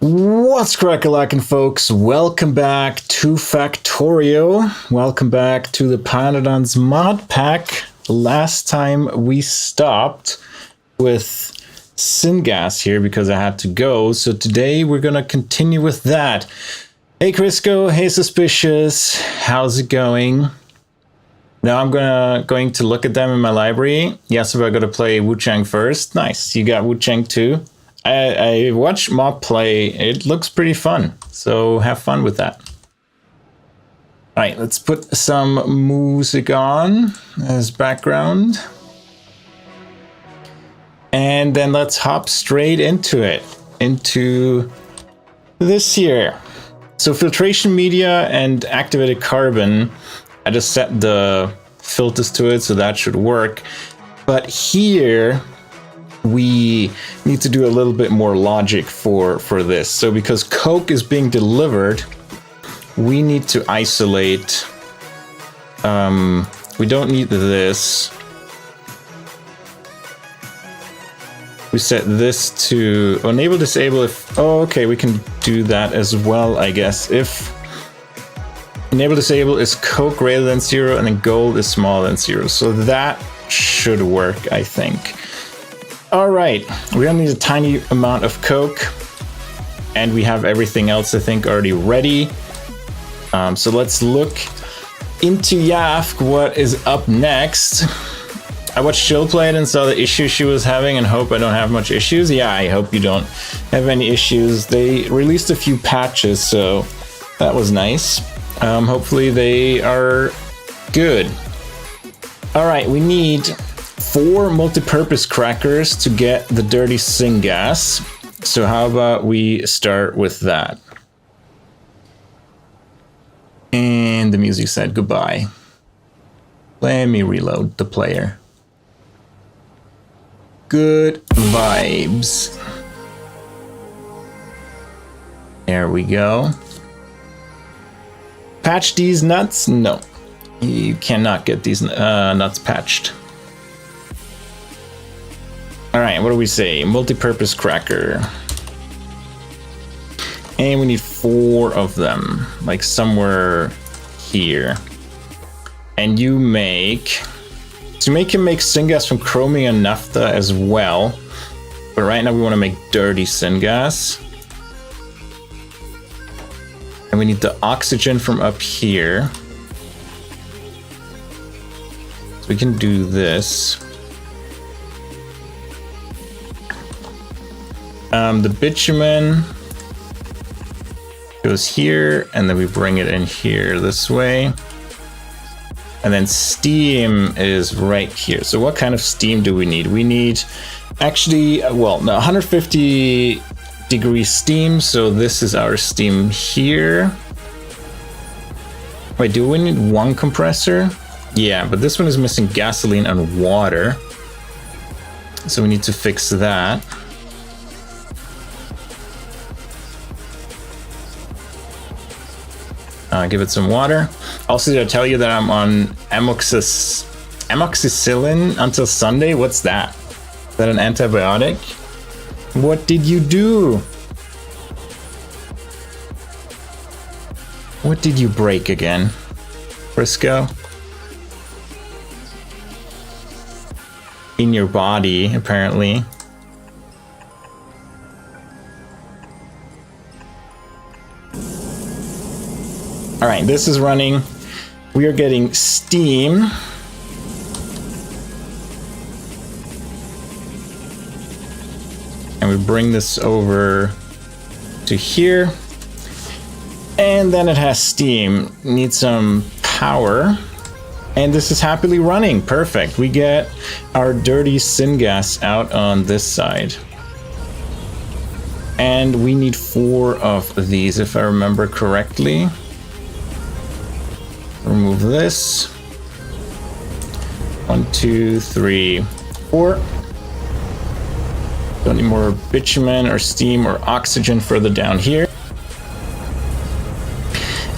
What's crackalackin, folks? Welcome back to Factorio. Welcome back to the Pyanodons mod pack. Last time we stopped with Syngas here because I had to go. So today we're gonna continue with that. Hey Crisco, hey Suspicious, how's it going? Now I'm going to look at them in my library. Yes, we're gonna play Wu-Chang first. Nice, you got Wu-Chang too. I watched Mob play. It looks pretty fun, so have fun with that. All right, let's put some music on as background. And then let's hop straight into it, into this here. So filtration media and activated carbon, I just set the filters to it, so that should work. But here, we need to do a little bit more logic for this. So because coke is being delivered, we need to isolate. We don't need this. We set this to enable disable if, oh, okay, we can do that as well, I guess. If enable disable is coke greater than 0 and then gold is smaller than 0. So that should work, I think. All right, we're gonna need a tiny amount of coke and we have everything else, I think, already ready. So let's look into Yafk, what is up next. I watched Chill play it and saw the issues she was having and hope I don't have much issues. Yeah, I hope you don't have any issues. They released a few patches, so that was nice. Hopefully they are good. All right, we need 4 multi-purpose crackers to get the dirty Syngas. So how about we start with that? And the music said goodbye. Let me reload the player. Good vibes. There we go. Patch these nuts? No. You cannot get these nuts patched. All right, what do we say? Multi-purpose cracker. And we need 4 of them, like somewhere here. And you make... So you can make Syngas from Chromium and naphtha as well. But right now we want to make dirty Syngas. And we need the oxygen from up here. So we can do this. The bitumen goes here, and then we bring it in here this way. And then steam is right here. So what kind of steam do we need? We need actually, well, no, 150 degree steam. So this is our steam here. Wait, do we need 1 compressor? Yeah, but this one is missing gasoline and water. So we need to fix that. Give it some water. Also, did I tell you that I'm on amoxicillin until Sunday? What's that? Is that an antibiotic? What did you do? What did you break again, Frisco? In your body, apparently. All right, this is running. We are getting steam. And we bring this over to here. And then it has steam. Need some power. And this is happily running. Perfect. We get our dirty Syngas out on this side. And we need 4 of these, if I remember correctly. Remove this. 1, 2, 3, 4. Don't need more bitumen or steam or oxygen further down here.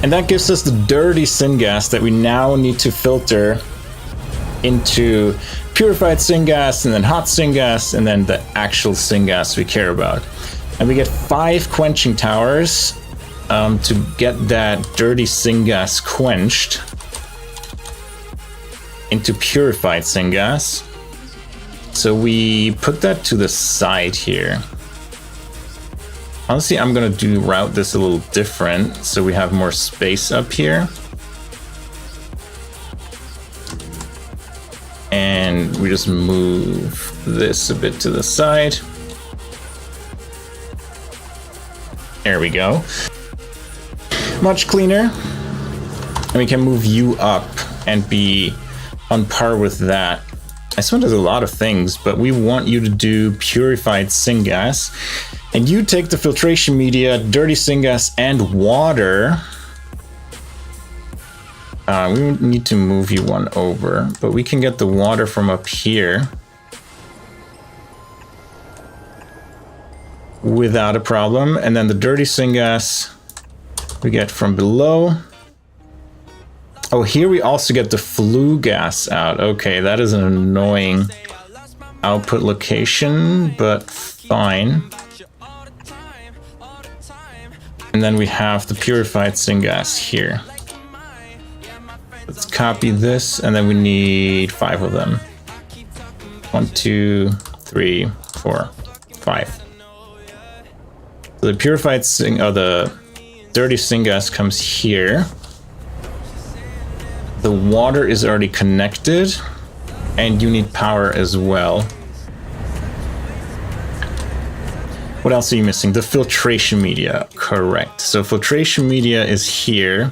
And that gives us the dirty Syngas that we now need to filter into purified Syngas and then hot Syngas and then the actual Syngas we care about. And we get 5 quenching towers to get that dirty syngas quenched into purified syngas. So we put that to the side here. Honestly, I'm gonna route this a little different so we have more space up here. And we just move this a bit to the side. There we go. Much cleaner. And we can move you up and be on par with that. This one does a lot of things, but we want you to do purified syngas. And you take the filtration media, dirty syngas, and water. We need to move you one over, but we can get the water from up here without a problem. And then the dirty syngas we get from below. Oh, here we also get the flue gas out. Okay, that is an annoying output location, but fine. And then we have the purified syngas here. Let's copy this, and then we need 5 of them. 1, 2, 3, 4, 5. So the purified the dirty syngas comes here. The water is already connected, and you need power as well. What else are you missing? The filtration media, correct. So filtration media is here,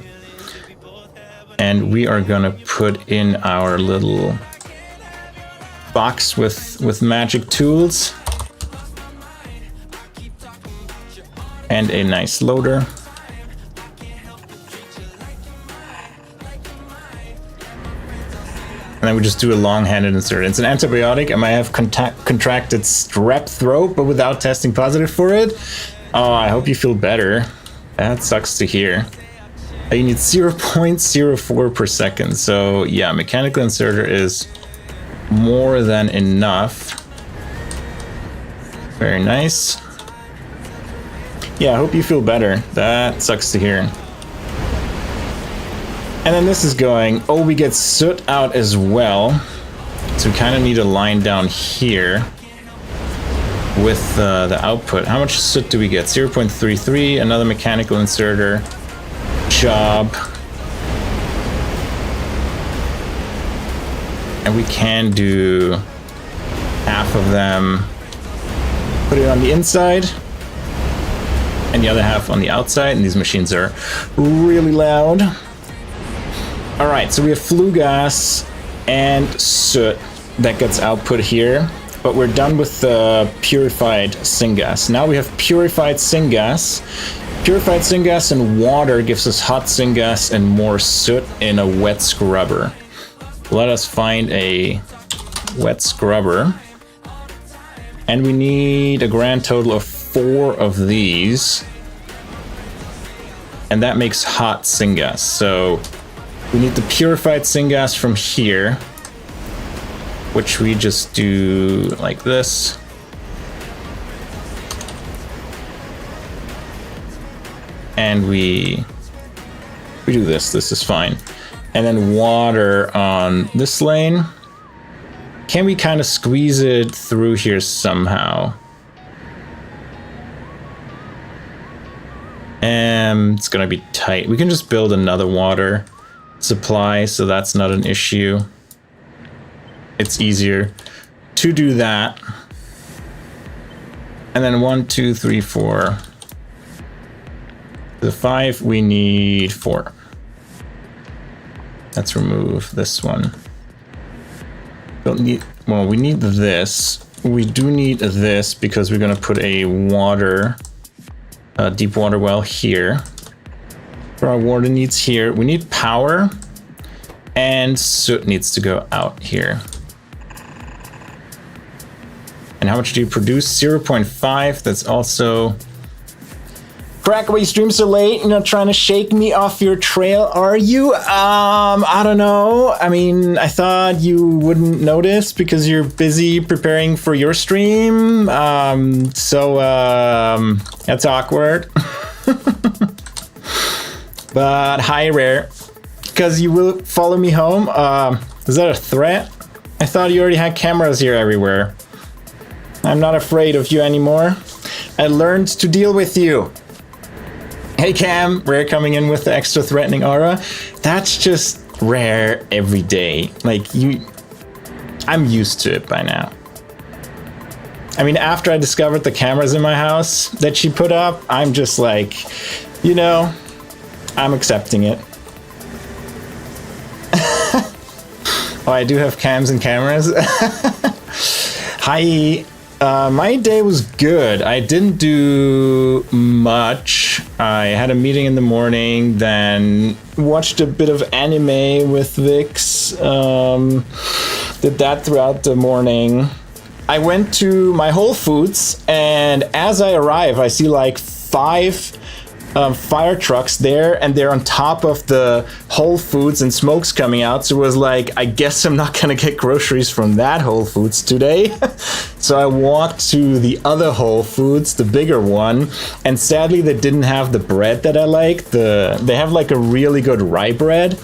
and we are gonna put in our little box with magic tools and a nice loader. And then we just do a long-handed insert. It's an antibiotic. I might have contracted strep throat, but without testing positive for it. Oh, I hope you feel better. That sucks to hear. You need 0.04 per second. So yeah, mechanical inserter is more than enough. Very nice. Yeah, I hope you feel better. That sucks to hear. And then this is going, oh, we get soot out as well. So we kind of need a line down here with the output. How much soot do we get? 0.33, another mechanical inserter. Job. And we can do half of them. Put it on the inside. And the other half on the outside. And these machines are really loud. All right, so we have flue gas and soot that gets output here, but we're done with the purified syngas. Now we have purified syngas. Purified syngas and water gives us hot syngas and more soot in a wet scrubber. Let us find a wet scrubber. And we need a grand total of 4 of these. And that makes hot syngas. So we need the purified syngas from here, which we just do like this. And we do this. This is fine. And then water on this lane. Can we kind of squeeze it through here somehow? It's gonna be tight. We can just build another water supply, so that's not an issue. It's easier to do that. And then 1, 2, 3, 4. The 5, we need 4. Let's remove this one. Don't need, well, we need this. We do need this because we're gonna put a water, deep water well here. For our water needs here, we need power, and soot needs to go out here. And how much do you produce? 0.5. That's also Crack, why you stream so late? You know, trying to shake me off your trail, are you? I don't know. I mean, I thought you wouldn't notice because you're busy preparing for your stream. That's awkward. But hi, Rare. Because you will follow me home? Is that a threat? I thought you already had cameras here everywhere. I'm not afraid of you anymore. I learned to deal with you. Hey Cam, Rare coming in with the extra threatening aura. That's just Rare every day. Like, I'm used to it by now. I mean, after I discovered the cameras in my house that she put up, I'm just like, you know, I'm accepting it. Oh, I do have cams and cameras. Hi. My day was good. I didn't do much. I had a meeting in the morning, then watched a bit of anime with Vix. Did that throughout the morning. I went to my Whole Foods, and as I arrive, I see like 5 fire trucks there, and they're on top of the Whole Foods and smoke's coming out. So it was like, I guess I'm not gonna get groceries from that Whole Foods today. So I walked to the other Whole Foods, the bigger one, and sadly they didn't have the bread that I like. They have like a really good rye bread.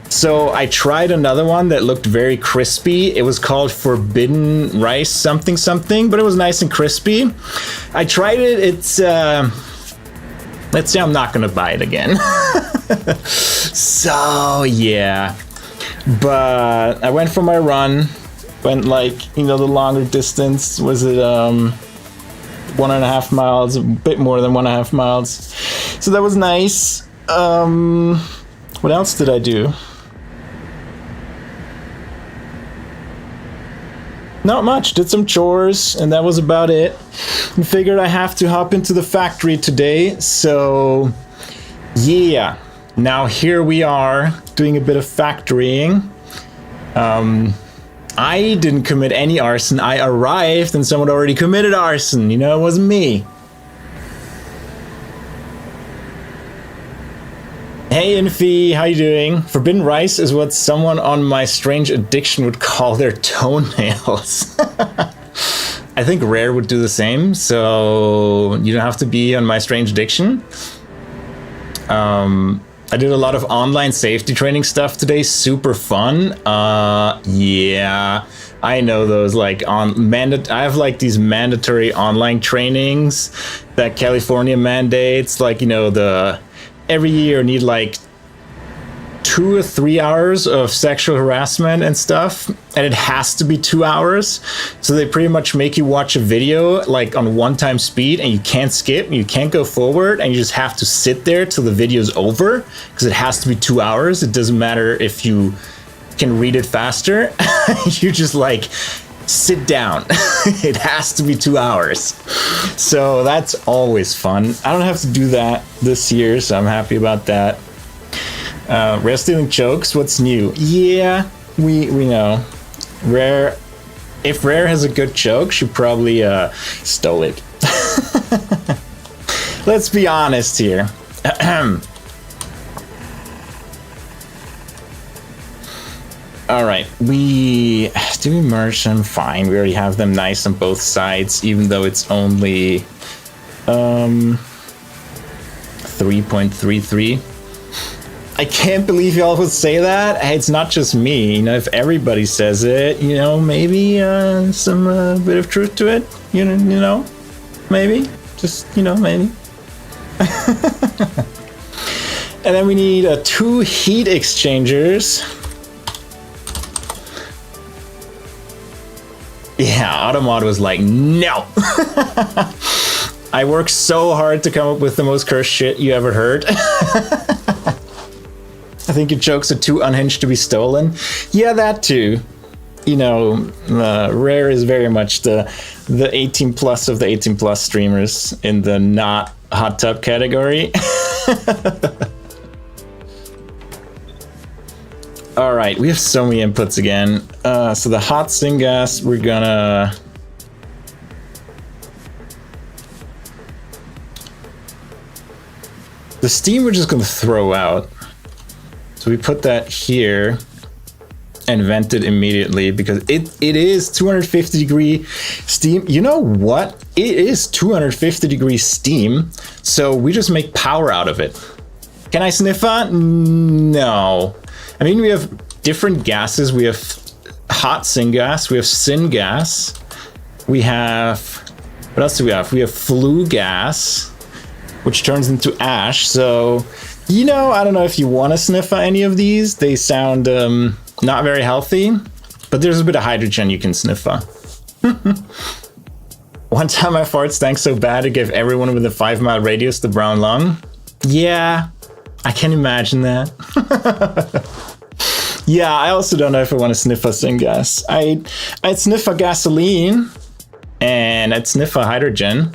So I tried another one that looked very crispy. It was called Forbidden Rice something something, but it was nice and crispy. I tried it. It's let's say I'm not gonna buy it again. So yeah, but I went for my run, went like, you know, the longer distance. Was it 1.5 miles, a bit more than 1.5 miles. So that was nice. What else did I do? Not much. Did some chores, and that was about it. I figured I have to hop into the factory today, so yeah. Now here we are doing a bit of factorying. I didn't commit any arson. I arrived and someone already committed arson. You know, it wasn't me. Hey Infi, how you doing? Forbidden rice is what someone on my strange addiction would call their toenails. I think Rare would do the same, so you don't have to be on my strange addiction. I did a lot of online safety training stuff today, super fun. Yeah, I know those, like I have like these mandatory online trainings that California mandates, like, you know, every year need like 2 or 3 hours of sexual harassment and stuff, and it has to be 2 hours. So they pretty much make you watch a video like on 1x speed, and you can't skip, you can't go forward, and you just have to sit there till the video's over, because it has to be 2 hours. It doesn't matter if you can read it faster. You just like sit down. It has to be 2 hours. So that's always fun. I don't have to do that this year, so I'm happy about that. Rare stealing chokes, what's new? Yeah, we know. Rare, if Rare has a good choke, she probably stole it. Let's be honest here. All right, do we merge them? Fine, we already have them nice on both sides, even though it's only 3.33. I can't believe y'all would say that. Hey, it's not just me. You know, if everybody says it, you know, maybe some bit of truth to it. You know, maybe. Just, you know, maybe. And then we need 2 heat exchangers. Yeah, Automod was like, no. I worked so hard to come up with the most cursed shit you ever heard. I think your jokes are too unhinged to be stolen. Yeah, that too. You know, Rare is very much the 18 plus of the 18 plus streamers in the not hot tub category. All right, we have so many inputs again. So the hot syngas, we're gonna... The steam we're just gonna throw out. So we put that here and vent it immediately because it is 250 degree steam. You know what? It is 250 degree steam. So we just make power out of it. Can I sniffer? No. I mean, we have different gases. We have hot syngas. We have syngas. We have, what else do we have? We have flue gas, which turns into ash. So, you know, I don't know if you want to sniffer any of these. They sound not very healthy, but there's a bit of hydrogen you can sniffer. One time my fart stank so bad it gave everyone with a 5-mile radius the brown lung. Yeah, I can imagine that. Yeah, I also don't know if I want to sniff a syngas. I'd sniff a gasoline and I'd sniff a hydrogen,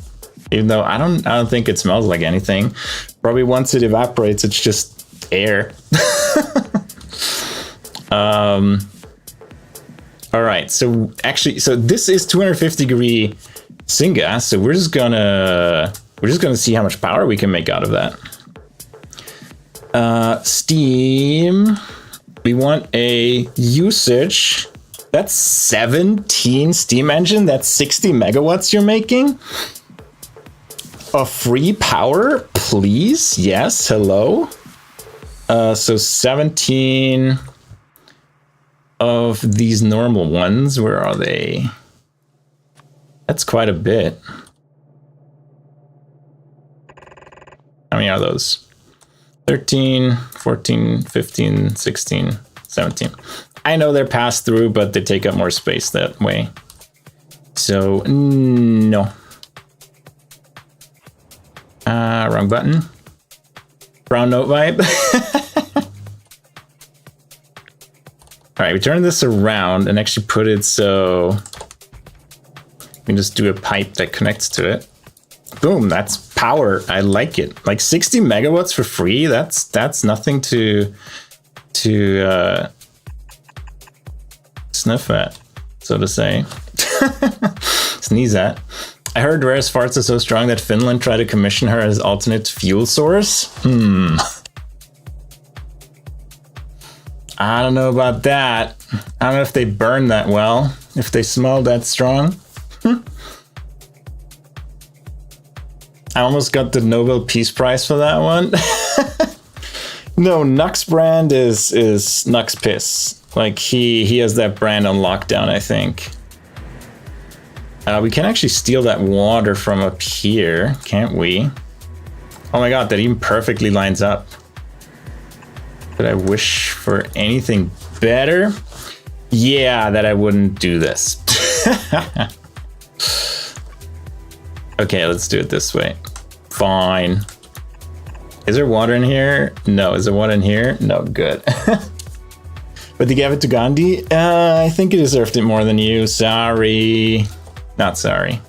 even though I don't think it smells like anything. Probably once it evaporates, it's just air. All right, so actually, so this is 250 degree syngas, so we're just gonna see how much power we can make out of that. Steam. We want a usage. That's 17 steam engine. That's 60 megawatts you're making. A free power, please. Yes, hello. So 17 of these normal ones. Where are they? That's quite a bit. How many are those? 13, 14, 15, 16, 17. I know they're passed through, but they take up more space that way. So, no. Wrong button. Brown note vibe. All right, we turn this around and actually put it so we can just do a pipe that connects to it. Boom, that's power. I like it. Like 60 megawatts for free. That's nothing to sniff at, so to say. Sneeze at. I heard Rare's farts are so strong that Finland tried to commission her as alternate fuel source. I don't know about that. I don't know if they burn that well, if they smell that strong. I almost got the Nobel Peace Prize for that one. No, Nux brand is Nux Piss. Like he has that brand on lockdown, I think. We can actually steal that water from up here, can't we? Oh my god, that even perfectly lines up. Could I wish for anything better? Yeah, that I wouldn't do this. Okay, let's do it this way. Fine. Is there water in here? No. Is there water in here? No, good. But you gave it to Gandhi? I think he deserved it more than you. Sorry. Not sorry.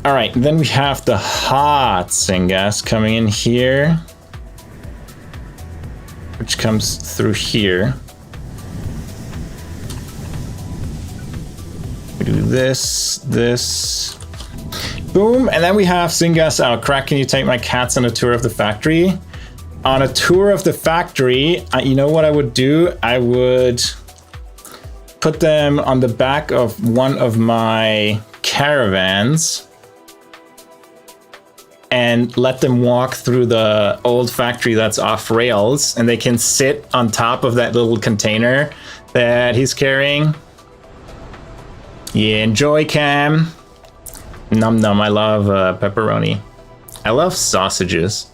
All right, then we have the hot syngas coming in here, which comes through here. We do this, boom, and then we have syngas out. Crack, can you take my cats on a tour of the factory? On a tour of the factory, you know what I would do? I would put them on the back of one of my caravans and let them walk through the old factory that's off rails, and they can sit on top of that little container that he's carrying. Yeah, enjoy, Cam. Num num, I love pepperoni. I love sausages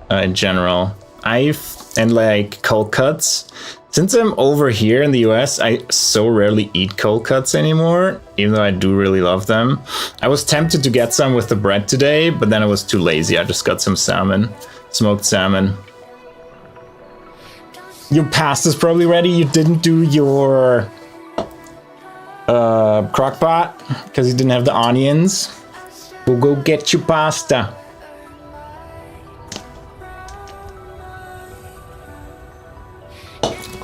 in general. And like cold cuts. Since I'm over here in the US, I so rarely eat cold cuts anymore, even though I do really love them. I was tempted to get some with the bread today, but then I was too lazy. I just got some salmon, smoked salmon. Your pasta's probably ready. You didn't do your crock pot because you didn't have the onions. We'll go get your pasta.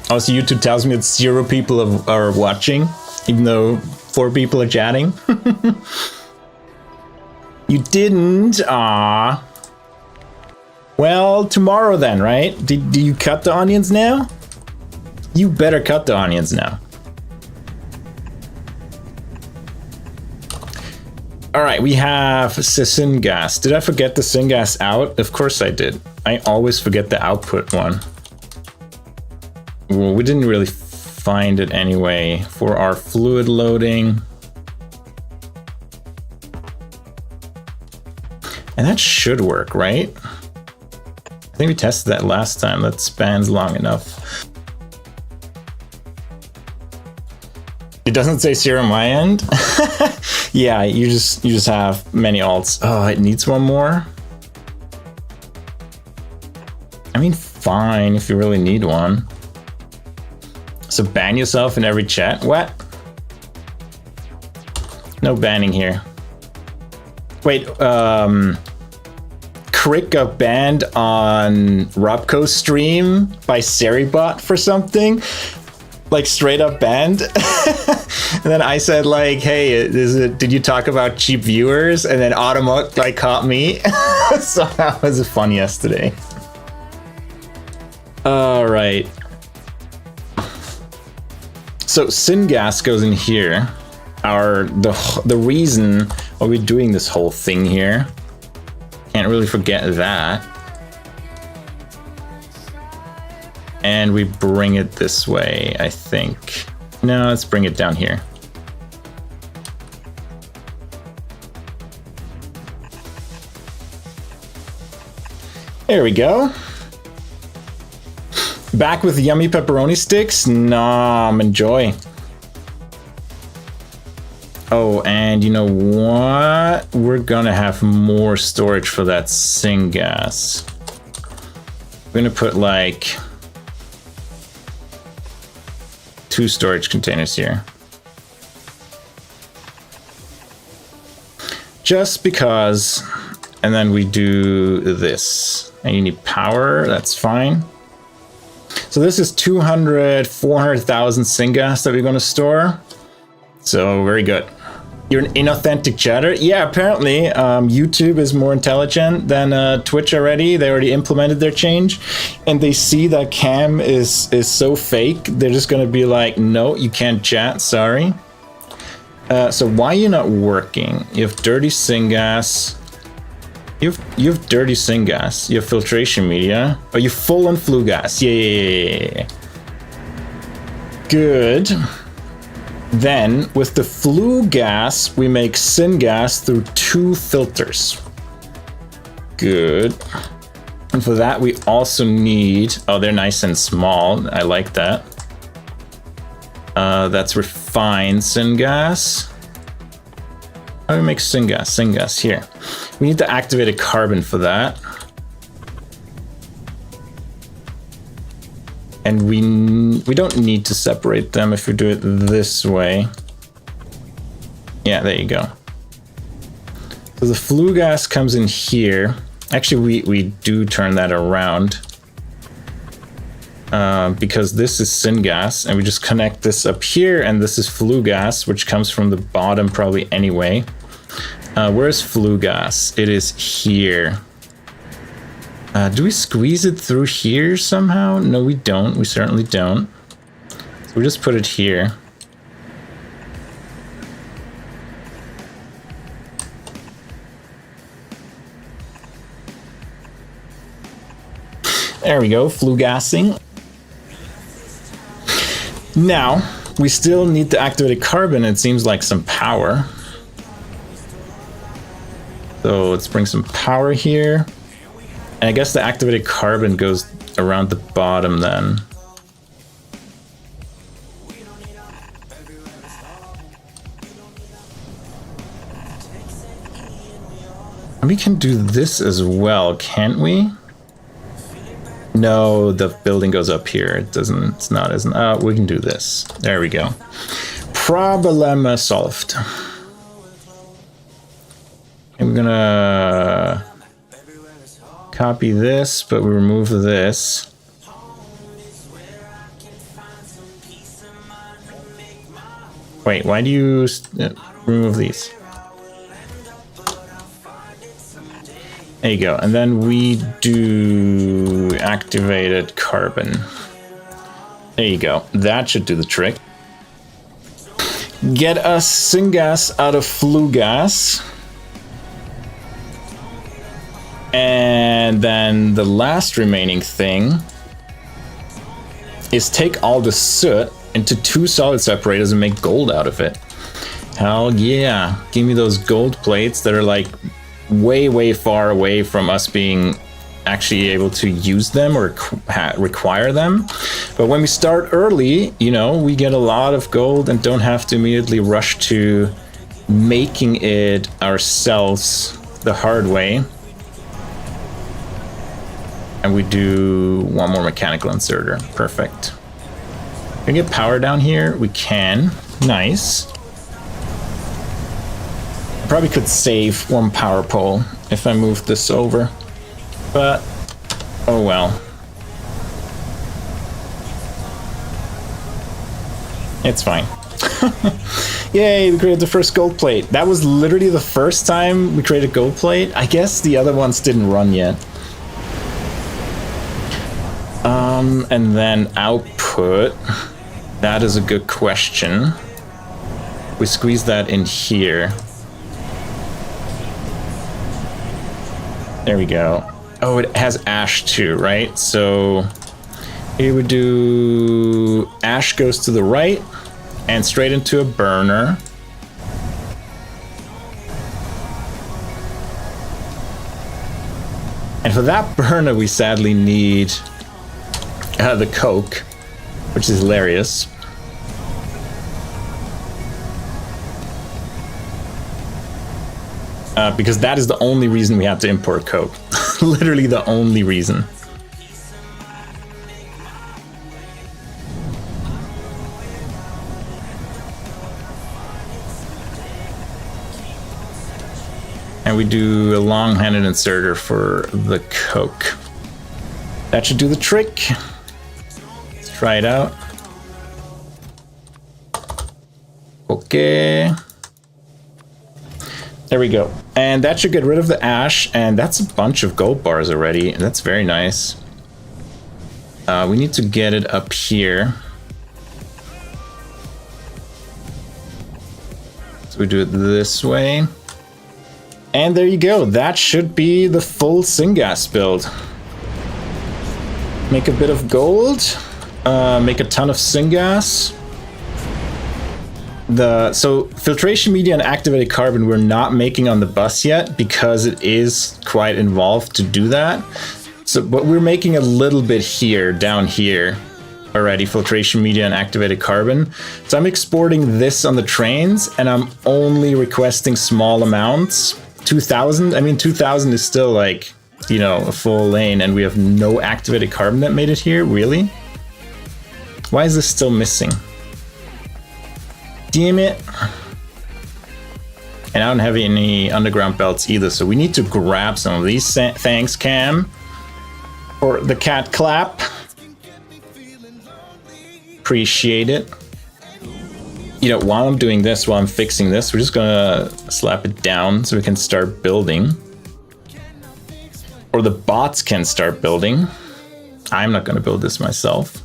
Also, YouTube tells me that 0 people are watching, even though 4 people are chatting. You didn't? Ah. Well, tomorrow then, right? Do you cut the onions now? You better cut the onions now. All right, we have Syngas. Did I forget the Syngas out? Of course I did. I always forget the output one. Well, we didn't really find it anyway for our fluid loading. And that should work, right? I think we tested that last time. That spans long enough. It doesn't say zero on my end. Yeah, you just have many alts. Oh, it needs one more. I mean, fine if you really need one. So ban yourself in every chat. What? No banning here. Wait, Crick got banned on Robco's stream by Seribot for something. Like straight up banned. And then I said like, hey, did you talk about cheap viewers? And then Automot like caught me. So that was fun yesterday. All right. So Syngas goes in here. The reason why we're doing this whole thing here. Can't really forget that. And we bring it this way, I think. No, let's bring it down here. There we go. Back with yummy pepperoni sticks? Nom, enjoy. Oh, and you know what? We're gonna have more storage for that Syngas. We're gonna put like 2 storage containers here. Just because, and then we do this. And you need power, that's fine. So this is 400,000 Syngas that we're gonna store. So very good. You're an inauthentic chatter? Yeah, apparently YouTube is more intelligent than Twitch already. They already implemented their change and they see that Cam is so fake. They're just gonna be like, no, you can't chat, sorry. So why are you not working? You have dirty Syngas. You have dirty Syngas. You have filtration media. Are you full on flue gas? Yeah. Good. Then, with the flue gas, we make Syngas through 2 filters. Good. And for that, we also need... Oh, they're nice and small. I like that. That's refined Syngas. How do we make Syngas? Syngas, here. We need the activated carbon for that. And we don't need to separate them if we do it this way. Yeah, there you go. So the flue gas comes in here. Actually, we do turn that around. Because this is Syngas, and we just connect this up here, and this is flue gas, which comes from the bottom probably anyway. Where's flue gas? It is here. Do we squeeze it through here somehow? No, we don't. We certainly don't. So we just put it here. There we go, flue gassing. Now, we still need the activated carbon. It seems like some power. So let's bring some power here. And I guess the activated carbon goes around the bottom then. And we can do this as well, can't we? No, the building goes up here. It doesn't, it's not as, we can do this. There we go. Problem solved. And we're gonna copy this, but we remove this. Wait, why do you remove these? There you go. And then we do activated carbon. There you go. That should do the trick. Get us syngas out of flue gas. And then the last remaining thing is take all the soot into 2 solid separators and make gold out of it. Hell yeah. Give me those gold plates that are like way far away from us being actually able to use them or require them. But when we start early, you know, we get a lot of gold and don't have to immediately rush to making it ourselves the hard way. And we do 1 more mechanical inserter. Perfect. Can we get power down here? We can. Nice. I probably could save 1 power pole if I moved this over. But, oh well. It's fine. Yay, we created the first gold plate. That was literally the first time we created gold plate. I guess the other ones didn't run yet. And then output. That is a good question. We squeeze that in here. There we go. Oh, it has ash too, right? So here we do ash goes to the right and straight into a burner. And for that burner, we sadly need the coke, which is hilarious. Because that is the only reason we had to import coke. Literally the only reason. And we do a long-handed inserter for the coke. That should do the trick. Let's try it out. Okay. There we go. And that should get rid of the ash, and that's a bunch of gold bars already, and that's very nice. We need to get it up here. So we do it this way. And there you go. That should be the full syngas build. Make a bit of gold, make a ton of syngas. So filtration media and activated carbon we're not making on the bus yet because it is quite involved to do that. So, but we're making a little bit here, down here already, filtration media and activated carbon. So I'm exporting this on the trains and I'm only requesting small amounts. 2,000, I mean 2,000 is still like, you know, a full lane and we have no activated carbon that made it here, really? Why is this still missing? Damn it. And I don't have any underground belts either, so we need to grab some of these. Thanks, Cam, for the cat clap. Appreciate it. You know, while I'm doing this, while I'm fixing this, we're just gonna slap it down so we can start building. Or the bots can start building. I'm not gonna build this myself.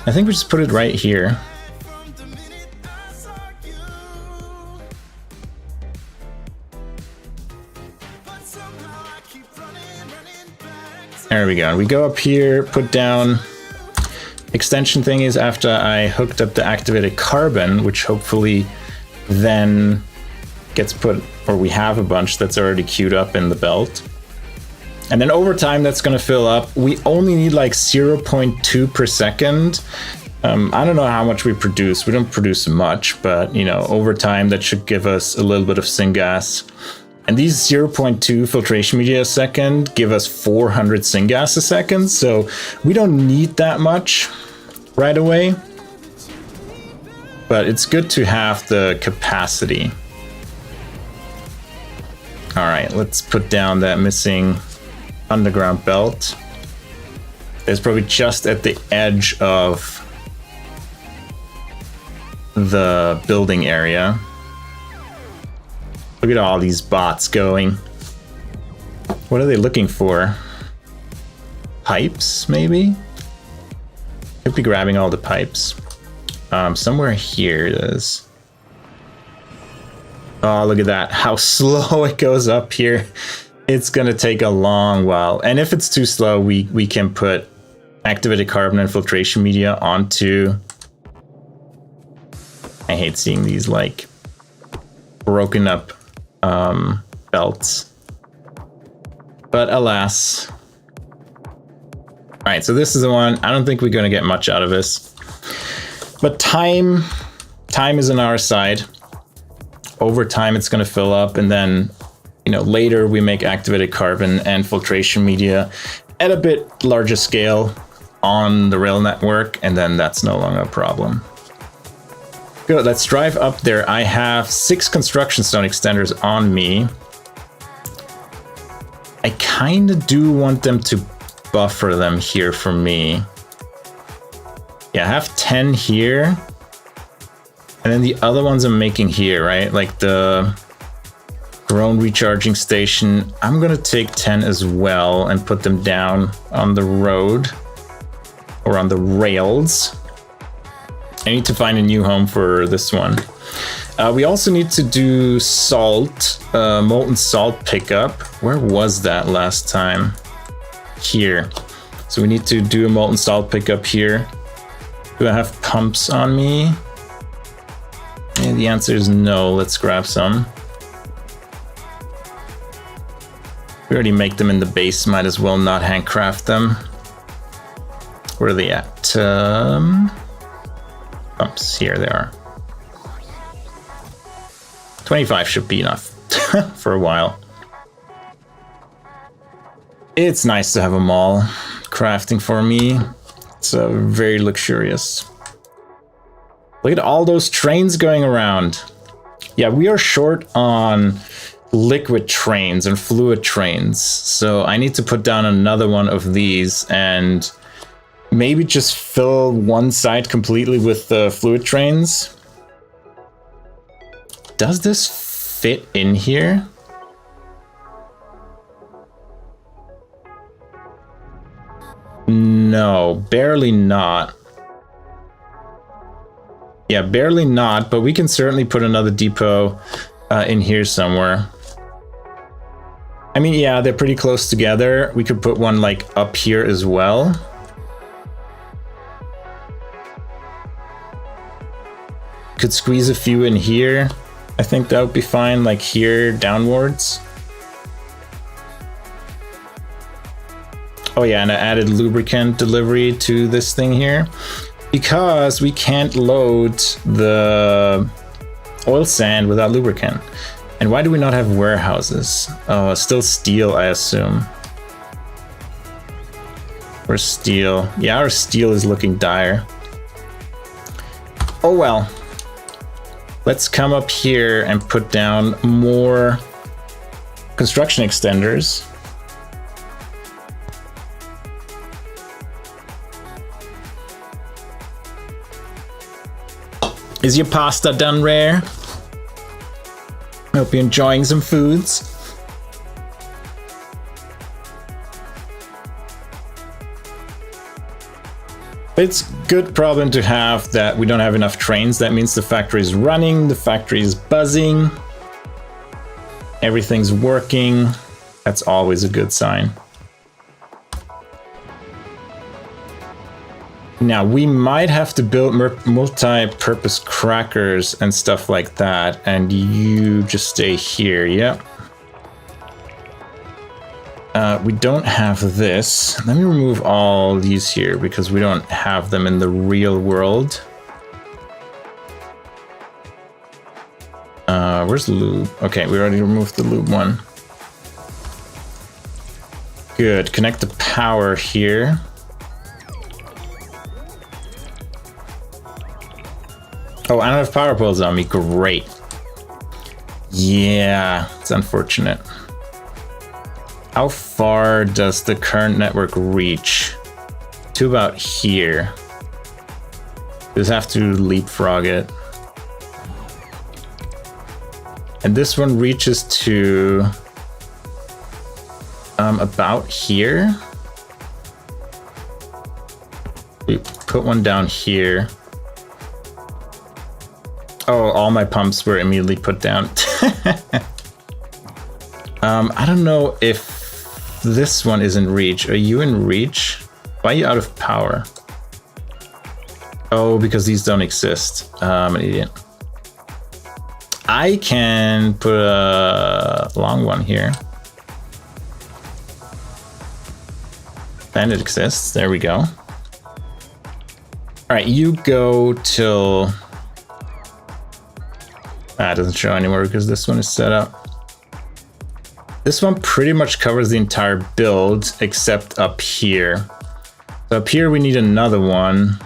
I think we just put it right here. There we go. We go up here, put down extension thing is after I hooked up the activated carbon, which hopefully then gets put, or we have a bunch that's already queued up in the belt. And then over time, that's going to fill up. We only need like 0.2 per second. I don't know how much we produce. We don't produce much, but you know, over time, that should give us a little bit of syngas. And these 0.2 filtration media a second give us 400 syngas a second. So we don't need that much right away. But it's good to have the capacity. All right, let's put down that missing underground belt. It's probably just at the edge of the building area. Look at all these bots going. What are they looking for? Pipes, maybe? Could be grabbing all the pipes. Somewhere here it is. Oh, look at that. How slow it goes up here. It's gonna take a long while. And if it's too slow, we can put activated carbon and filtration media onto... I hate seeing these like broken up belts. But alas. Alright, so this is the one. I don't think we're gonna get much out of this. But time is on our side. Over time it's gonna fill up, and then later we make activated carbon and filtration media at a bit larger scale on the rail network, and then that's no longer a problem. Good, let's drive up there. I have 6 construction stone extenders on me. I kind of do want them to buffer them here for me. Yeah, I have 10 here. And then the other ones I'm making here, right? Like the drone recharging station. I'm gonna take 10 as well and put them down on the road or on the rails. I need to find a new home for this one. We also need to do salt, molten salt pickup. Where was that last time? Here. So we need to do a molten salt pickup here. Do I have pumps on me? And the answer is no. Let's grab some. We already make them in the base. Might as well not handcraft them. Where are they at? Pumps. Here they are. 25 should be enough for a while. It's nice to have them all crafting for me. It's very luxurious. Look at all those trains going around. Yeah, we are short on liquid trains and fluid trains. So I need to put down another one of these and maybe just fill one side completely with the fluid trains. Does this fit in here? No, barely not. Yeah, barely not, but we can certainly put another depot in here somewhere. I mean, yeah, they're pretty close together. We could put one like up here as well. Could squeeze a few in here. I think that would be fine, like here downwards. Oh yeah, and I added lubricant delivery to this thing here because we can't load the oil sand without lubricant. And why do we not have warehouses? Oh, still steel, I assume. Or steel. Yeah, our steel is looking dire. Oh well. Let's come up here and put down more construction extenders. Is your pasta done, Rare? Hope you're enjoying some foods. It's good problem to have that we don't have enough trains. That means the factory is running, the factory is buzzing, everything's working. That's always a good sign. Now we might have to build multi-purpose crackers and stuff like that, and you just stay here. Yep. We don't have this. Let me remove all these here because we don't have them in the real world. Where's the lube? Okay, we already removed the lube one. Good. Connect the power here. Oh, I don't have power poles on me. Great. Yeah, it's unfortunate. How far does the current network reach? To about here. Just have to leapfrog it. And this one reaches to about here. We put one down here. Oh, all my pumps were immediately put down. I don't know if this one is in reach. Are you in reach? Why are you out of power? Oh, because these don't exist. I'm an idiot. I can put a long one here. And it exists. There we go. All right, you go till... it doesn't show anymore because this one is set up. This one pretty much covers the entire build except up here. So up here we need another one.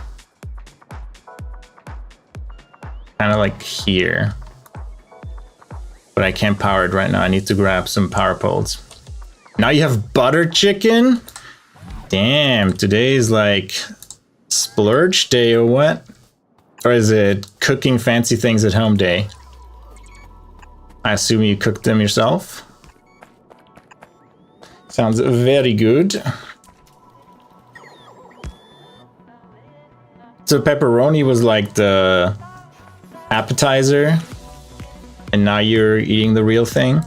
Kind of like here. But I can't power it right now. I need to grab some power poles. Now you have butter chicken? Damn, today is like splurge day or what? Or is it cooking fancy things at home day? I assume you cooked them yourself. Sounds very good. So pepperoni was like the appetizer, and now you're eating the real thing.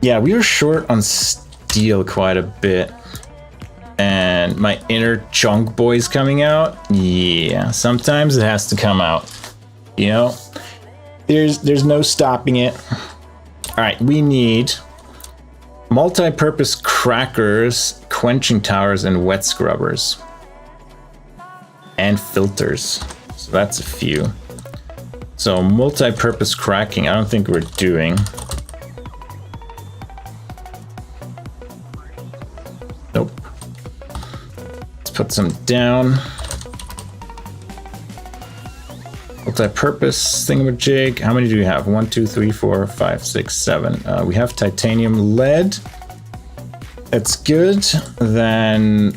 Yeah, we were short on steel quite a bit. And my inner chunk boy's coming out. Yeah, sometimes it has to come out. You know, there's no stopping it. All right, we need multi-purpose crackers, quenching towers, and wet scrubbers. And filters. So that's a few. So multi-purpose cracking, I don't think we're doing. Nope. Let's put some down. Multi-purpose thingamajig. How many do we have? 1, 2, 3, 4, 5, 6, 7. We have titanium lead. That's good. Then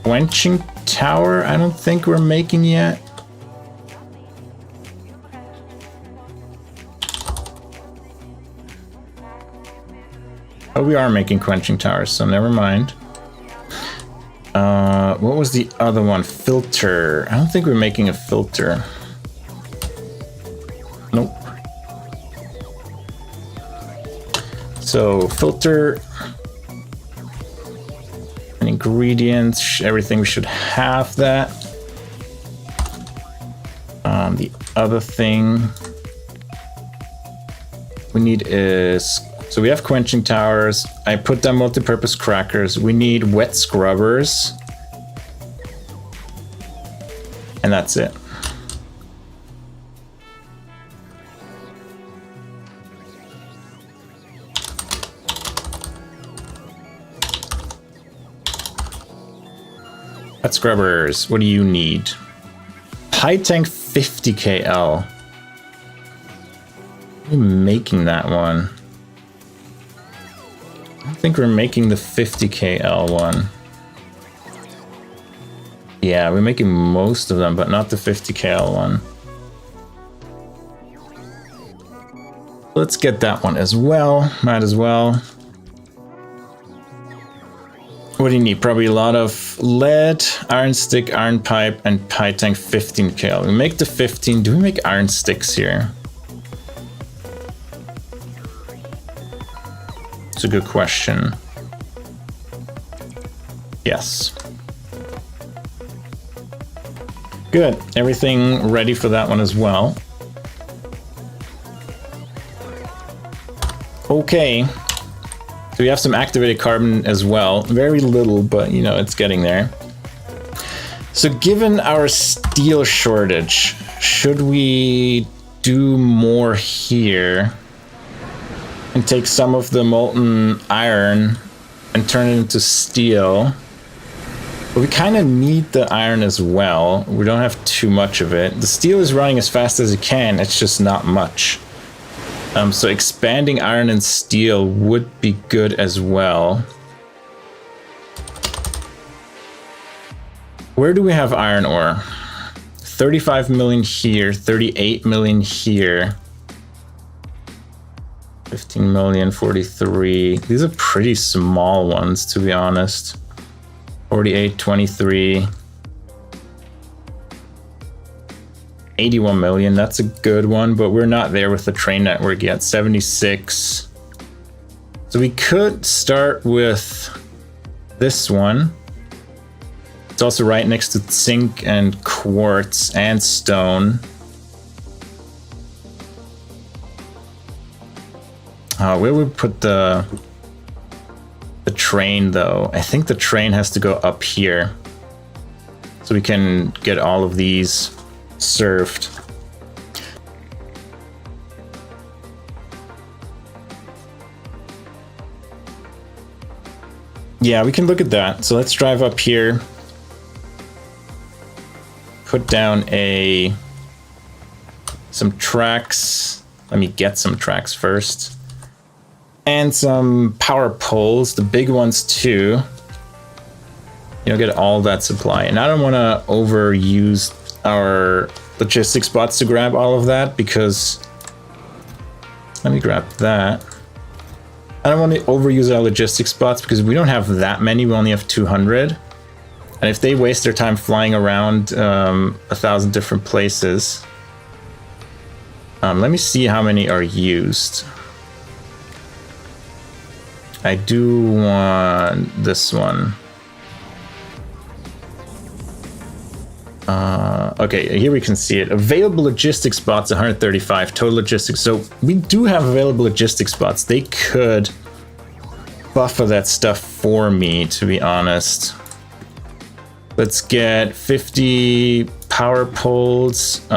quenching tower, I don't think we're making yet. Oh, we are making quenching towers, so never mind. What was the other one? Filter. I don't think we're making a filter. Nope. So filter and ingredients, everything, we should have that. The other thing we need is, so we have quenching towers. I put down multi-purpose crackers. We need wet scrubbers. And that's it. Wet scrubbers, what do you need? High tank 50 KL. I'm making that one. I don't think we're making the 50 KL one. Yeah, we're making most of them, but not the 50 KL one. Let's get that one as well. Might as well. What do you need? Probably a lot of lead, iron stick, iron pipe, and high tank 15 KL. We make the 15. Do we make iron sticks here? It's a good question. Yes. Good. Everything ready for that one as well. Okay. So we have some activated carbon as well. Very little, but you know, it's getting there. So given our steel shortage, should we do more here and take some of the molten iron and turn it into steel? But we kind of need the iron as well. We don't have too much of it. The steel is running as fast as it can. It's just not much. So expanding iron and steel would be good as well. Where do we have iron ore? 35 million here, 38 million here. 15 million, 43. These are pretty small ones, to be honest. 48, 23. 81 million, that's a good one, but we're not there with the train network yet. 76. So we could start with this one. It's also right next to zinc and quartz and stone. Where would we put the train though? I think the train has to go up here so we can get all of these served. Yeah, we can look at that. So let's drive up here. Put down some tracks. Let me get some tracks first. And some power poles, the big ones too. Get all that supply. And I don't want to overuse our logistics bots to grab all of that because... Let me grab that. I don't want to overuse our logistics bots because we don't have that many. We only have 200. And if they waste their time flying around 1,000 different places... let me see how many are used. I do want this one. Okay, here we can see it. Available logistics bots, 135. Total logistics. So we do have available logistics bots. They could buffer that stuff for me, to be honest. Let's get 50 power poles. We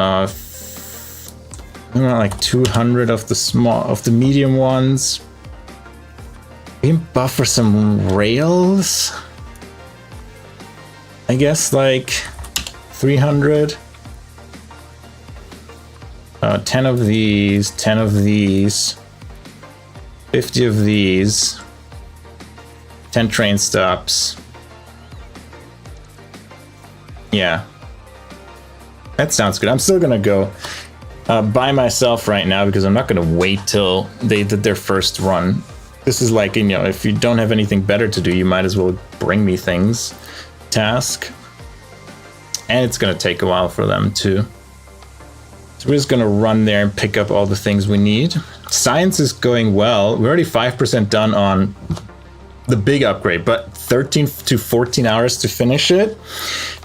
want like 200 of the medium ones. We can buffer some rails. I guess like 300. 10 of these, 10 of these, 50 of these, 10 train stops. Yeah. That sounds good. I'm still gonna go by myself right now because I'm not gonna wait till they did their first run. This is like, if you don't have anything better to do, you might as well bring me things. Task. And it's going to take a while for them too. So we're just going to run there and pick up all the things we need. Science is going well. We're already 5% done on the big upgrade, but 13 to 14 hours to finish it.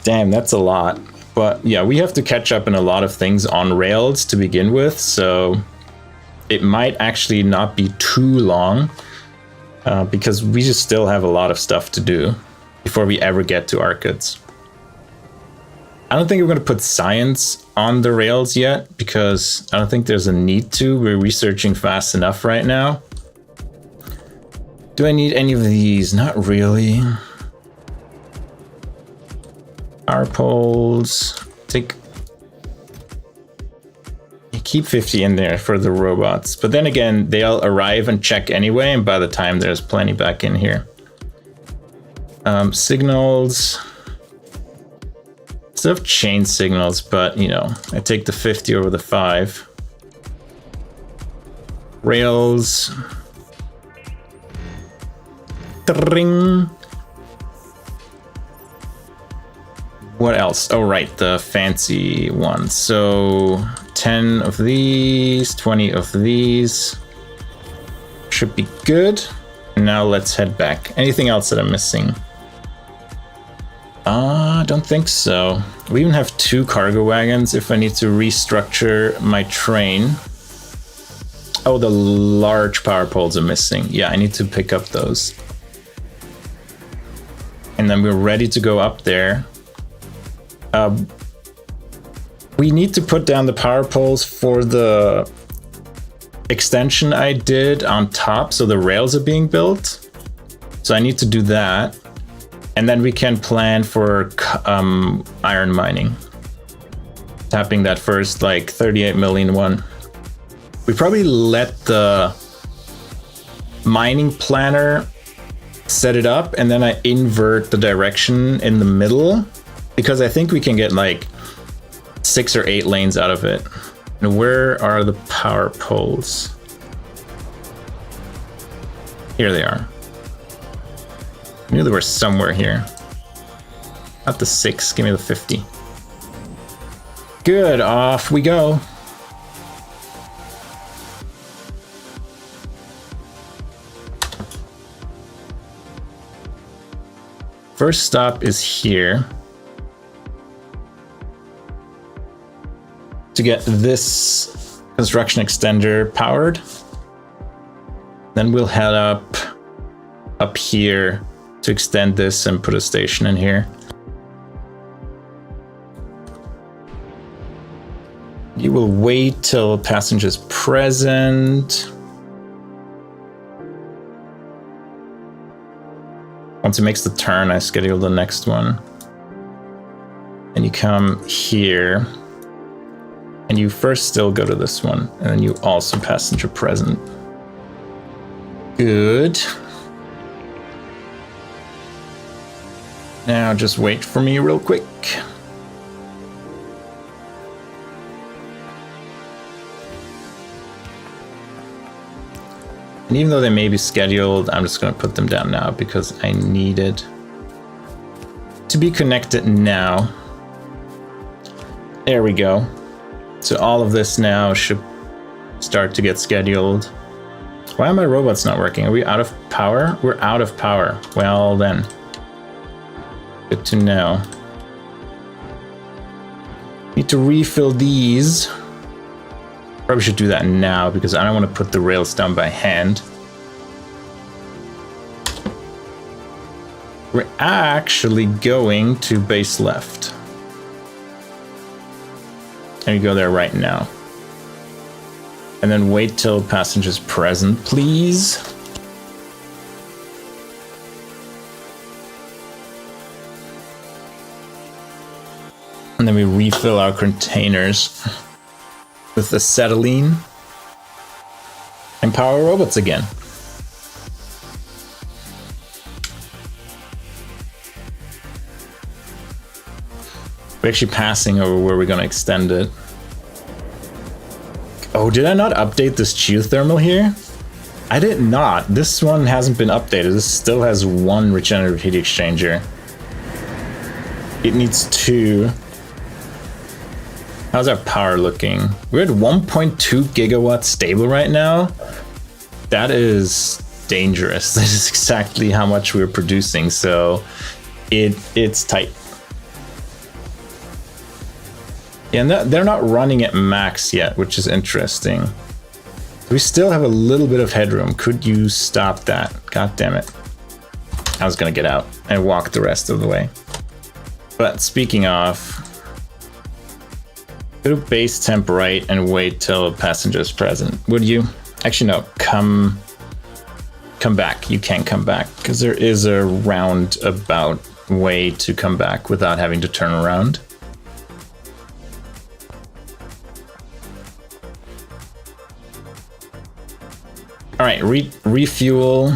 Damn, that's a lot. But yeah, we have to catch up in a lot of things on rails to begin with. So it might actually not be too long. Because we just still have a lot of stuff to do before we ever get to Arcades. I don't think we're going to put science on the rails yet because I don't think there's a need to. We're researching fast enough right now. Do I need any of these? Not really. Power poles. Keep 50 in there for the robots, but then again they'll arrive and check anyway, and by the time there's plenty back in here. Signals, still have chain signals, but I take the 50 over the 5. Rails. Dring. What else? Oh right, the fancy one. So 10 of these, 20 of these. Should be good. Now let's head back. Anything else that I'm missing? I don't think so. We even have 2 cargo wagons if I need to restructure my train. Oh, the large power poles are missing. Yeah, I need to pick up those. And then we're ready to go up there. We need to put down the power poles for the extension I did on top, so the rails are being built. So I need to do that. And then we can plan for iron mining. Tapping that first, like 38 million one. We probably let the mining planner set it up, and then I invert the direction in the middle, because I think we can get like 6 or 8 lanes out of it. And where are the power poles? Here they are. I knew they were somewhere here. Not the 6, give me the 50. Good, off we go. First stop is here. To get this construction extender powered. Then we'll head up here to extend this and put a station in here. You will wait till passenger's present. Once it makes the turn, I schedule the next one. And you come here. And you first still go to this one. And then you also passenger present. Good. Now just wait for me real quick. And even though they may be scheduled, I'm just going to put them down now because I needed to be connected now. There we go. So all of this now should start to get scheduled. Why are my robots not working? Are we out of power? We're out of power. Well then. Good to know. Need to refill these. Probably should do that now because I don't want to put the rails down by hand. We're actually going to base left. And we go there right now. And then wait till passengers present, please. And then we refill our containers with acetylene and power robots again. We're actually passing over where we're going to extend it. Oh, did I not update this geothermal here? I did not. This one hasn't been updated. This still has 1 regenerative heat exchanger. It needs 2. How's our power looking? We're at 1.2 gigawatts stable right now. That is dangerous. That is exactly how much we're producing, so it's tight. And they're not running at max yet, which is interesting. We still have a little bit of headroom. Could you stop that? God damn it. I was gonna get out and walk the rest of the way. But speaking of, go to base temp right and wait till passenger's present. Would you? Actually, no, come back. You can't come back because there is a roundabout way to come back without having to turn around. All right, refuel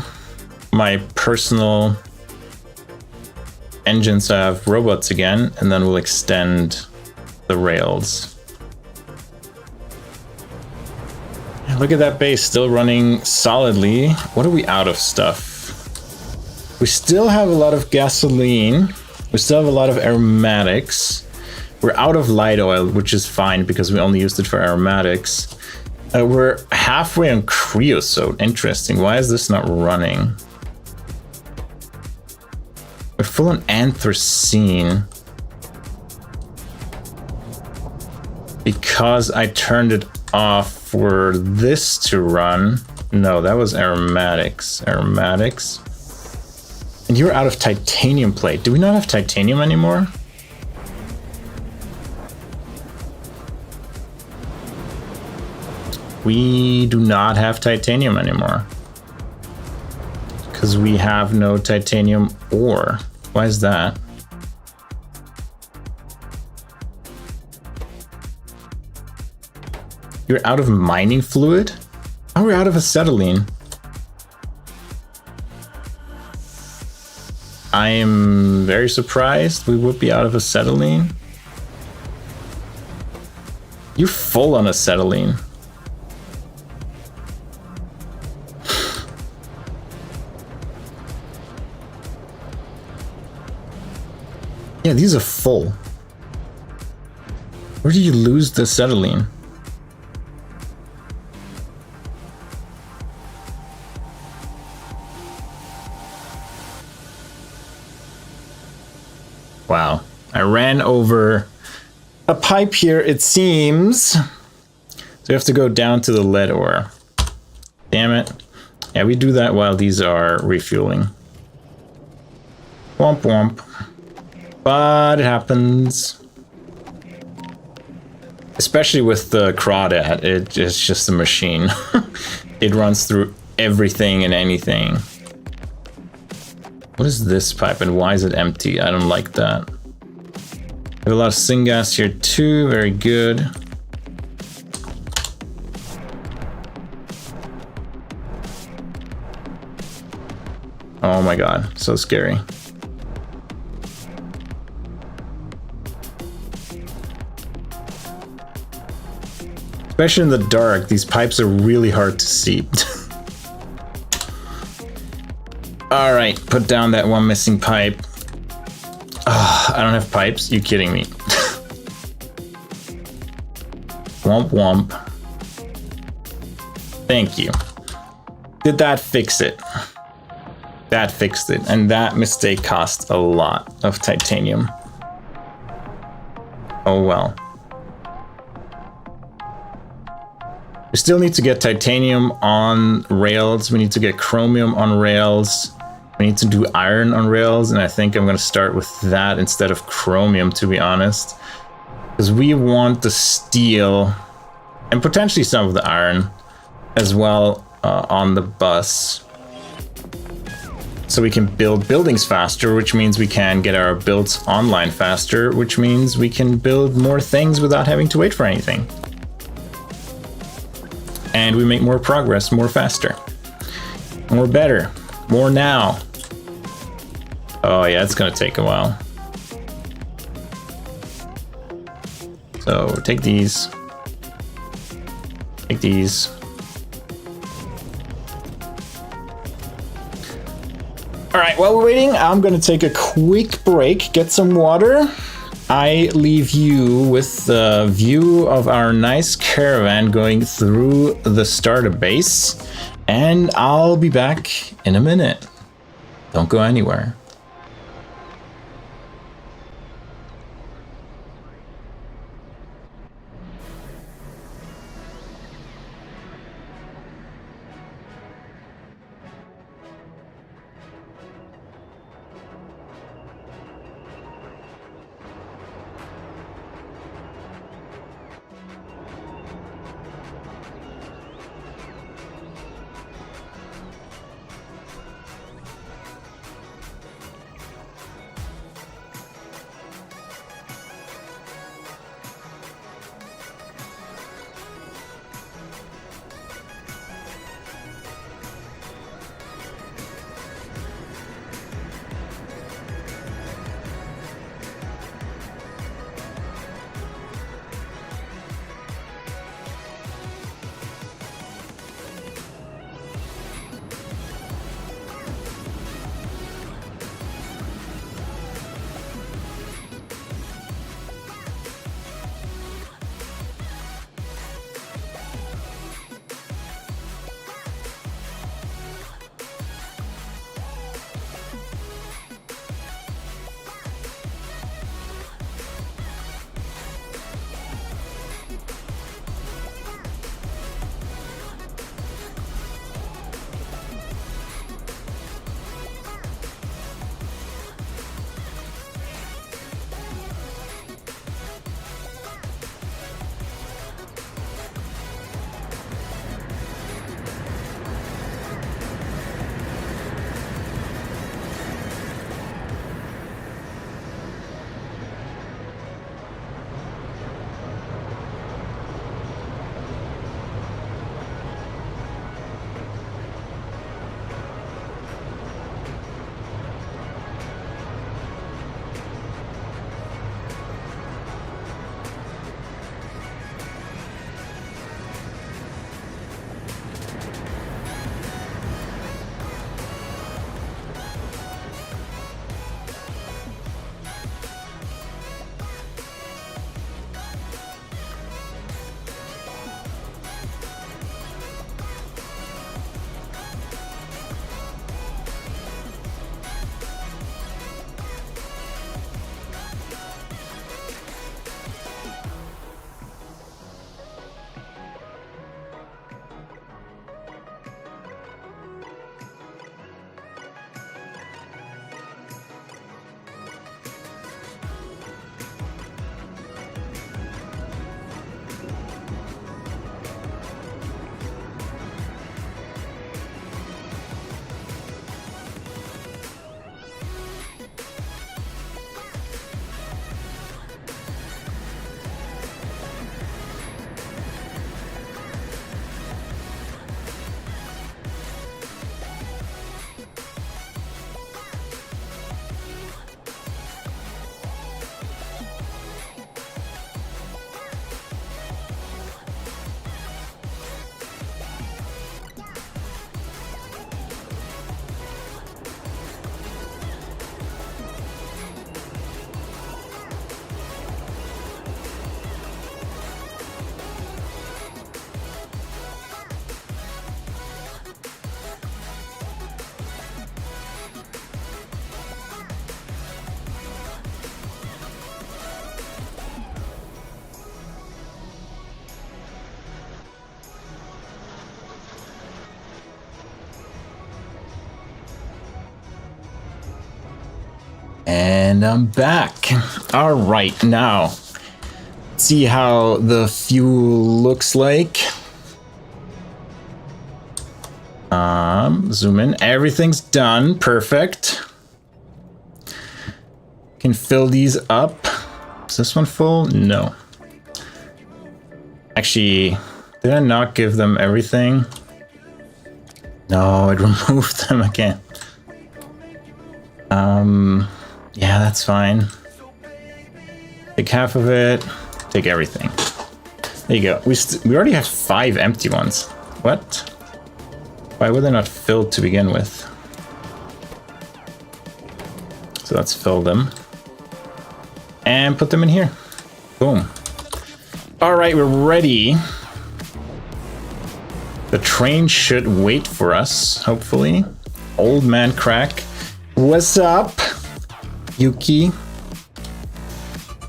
my personal engine so I have robots again, and then we'll extend the rails. Look at that base still running solidly. What are we out of stuff? We still have a lot of gasoline. We still have a lot of aromatics. We're out of light oil, which is fine because we only used it for aromatics. We're halfway on creosote. Interesting. Why is this not running? We're full on anthracene. Because I turned it off for this to run. No, that was aromatics. Aromatics. And you're out of titanium plate. Do we not have titanium anymore? We do not have titanium anymore. Because we have no titanium ore. Why is that? You're out of mining fluid? Oh, we're out of acetylene. I am very surprised we would be out of acetylene. You're full on acetylene. Yeah, these are full. Where do you lose the acetylene? Wow, I ran over a pipe here, it seems. So we have to go down to the lead ore. Damn it. Yeah, we do that while these are refueling. Womp womp. But it happens. Especially with the crawdad, it's just a machine. It runs through everything and anything. What is this pipe and why is it empty? I don't like that. We have a lot of syngas here too, very good. Oh my god, so scary. Especially in the dark, these pipes are really hard to see. Alright, put down that one missing pipe. Oh, I don't have pipes? You kidding me? Womp womp. Thank you. Did that fix it? That fixed it, and that mistake cost a lot of titanium. Oh well. We still need to get titanium on rails, we need to get chromium on rails, we need to do iron on rails, and I think I'm going to start with that instead of chromium, to be honest. Because we want the steel, and potentially some of the iron, as well on the bus. So we can build buildings faster, which means we can get our builds online faster, which means we can build more things without having to wait for anything. And we make more progress, more faster, more better, more now. Oh yeah, it's gonna take a while. So take these. Take these. All right, while we're waiting, I'm gonna take a quick break, get some water. I leave you with the view of our nice caravan going through the starter base, and I'll be back in a minute. Don't go anywhere. And I'm back. All right, now see how the fuel looks like. Zoom in. Everything's done. Perfect. Can fill these up. Is this one full? No. Actually, did I not give them everything? No, it removed them again. Yeah, that's fine. Take half of it. Take everything. There you go. We already have 5 empty ones. What? Why were they not filled to begin with? So let's fill them. And put them in here. Boom. All right, we're ready. The train should wait for us, hopefully. Old man Crack. What's up, Yuki?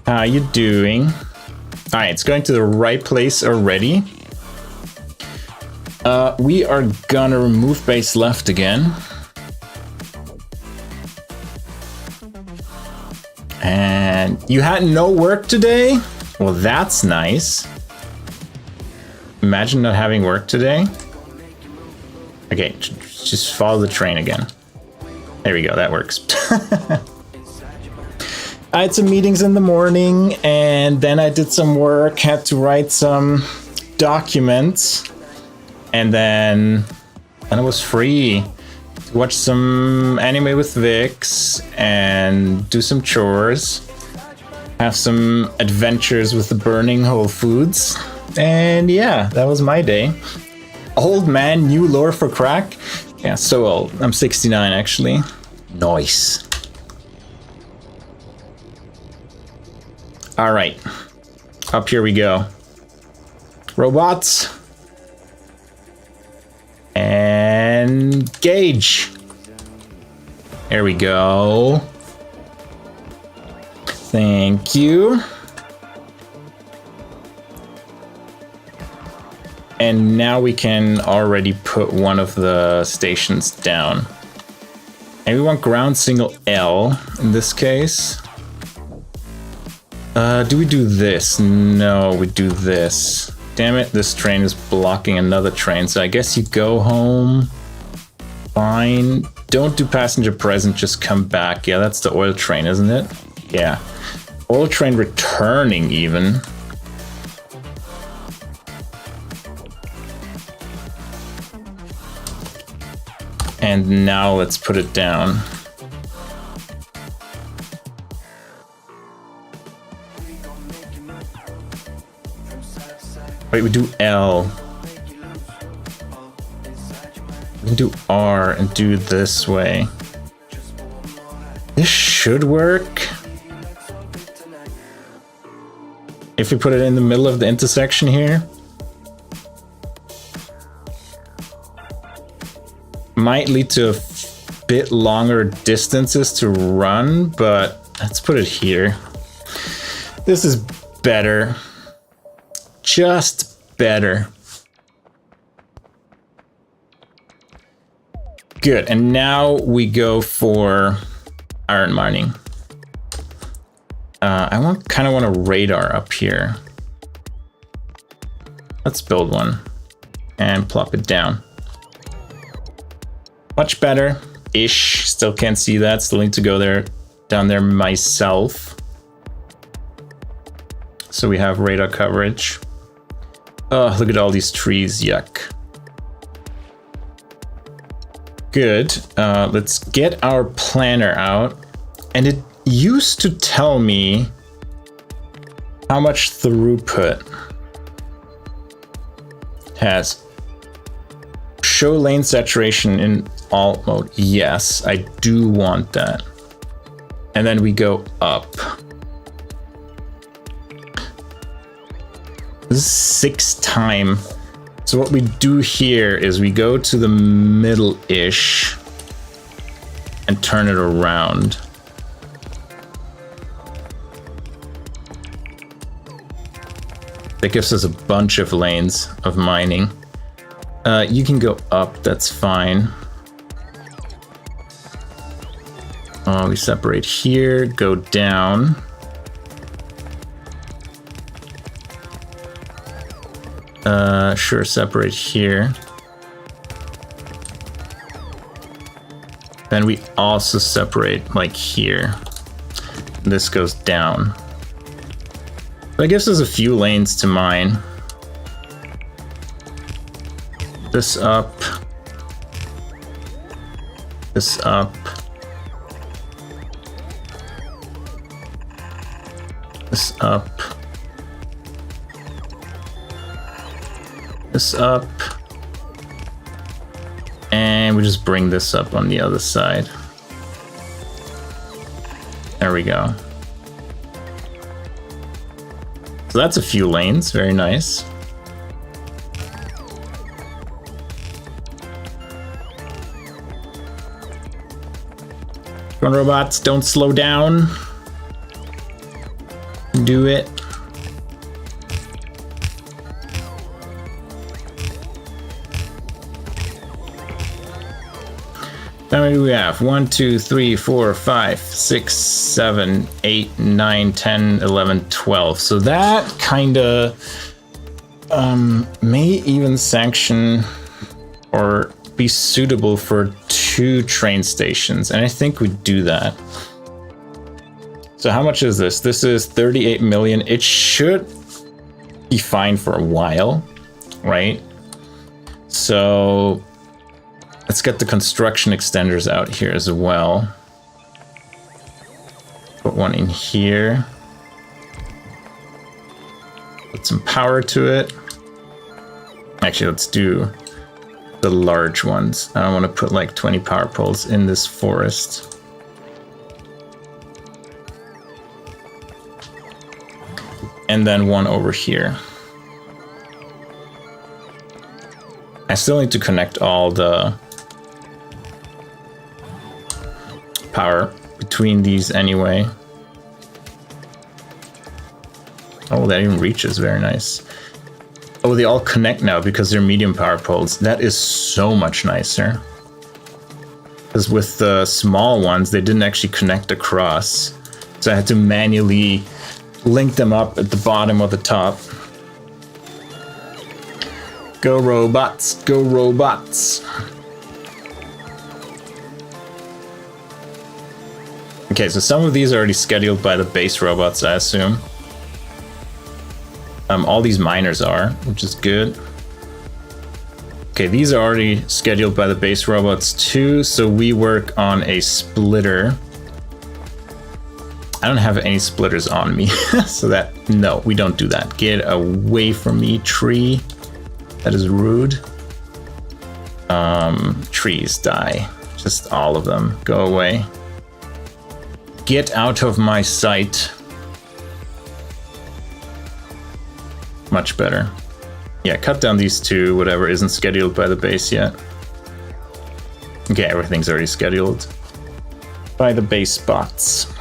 How you doing? All right, it's going to the right place already. We are gonna remove base left again. And you had no work today? Well, that's nice. Imagine not having work today. Okay, just follow the train again. There we go, that works. I had some meetings in the morning and then I did some work, had to write some documents, and then I was free to watch some anime with Vix and do some chores, have some adventures with the burning Whole Foods, and yeah, that was my day. Old man, new lore for Crack? Yeah, so old. I'm 69 actually. Nice. All right, up here we go. Robots. And gauge. There we go. Thank you. And now we can already put one of the stations down. And we want ground single L in this case. Do we do this? No, we do this. Damn it, this train is blocking another train, so I guess you go home. Fine. Don't do passenger present, just come back. Yeah, that's the oil train, isn't it? Yeah. Oil train returning even. And now let's put it down. Wait, we do L. We can do R and do it this way. This should work. If we put it in the middle of the intersection here. Might lead to a bit longer distances to run, but let's put it here. This is better. Just better. Good, and now we go for iron mining. I kind of want a radar up here. Let's build one and plop it down. Much better-ish. Still can't see that. Still need to go there, down there myself. So we have radar coverage. Oh, look at all these trees. Yuck. Good. Let's get our planner out. And it used to tell me how much throughput has. Show lane saturation in alt mode. Yes, I do want that. And then we go up. This is 6 time. So what we do here is we go to the middle-ish and turn it around. That gives us a bunch of lanes of mining. You can go up, that's fine. We separate here, go down. Sure, separate here. Then we also separate like here. This goes down. But I guess there's a few lanes to mine. This up. This up. This up. This up. And we just bring this up on the other side. There we go. So that's a few lanes, very nice. Drone robots, don't slow down. Do it. How many do we have? 1, 2, 3, 4, 5, 6, 7, 8, 9, 10, 11, 12. So that kinda may even sanction or be suitable for 2 train stations. And I think we do that. So how much is this? This is 38 million. It should be fine for a while, right? So let's get the construction extenders out here as well. Put one in here. Put some power to it. Actually, let's do the large ones. I don't want to put like 20 power poles in this forest. And then one over here. I still need to connect all the power between these anyway. Oh, that even reaches, very nice. Oh, they all connect now because they're medium power poles. That is so much nicer. Because with the small ones, they didn't actually connect across. So I had to manually link them up at the bottom or the top. Go robots, go robots. Okay, so some of these are already scheduled by the base robots, I assume. All these miners are, which is good. Okay, these are already scheduled by the base robots too, so we work on a splitter. I don't have any splitters on me, so that, no, we don't do that. Get away from me, tree. That is rude. Trees, die. Just all of them, go away. Get out of my sight. Much better. Yeah, cut down these 2, whatever isn't scheduled by the base yet. Okay, everything's already scheduled by the base spots.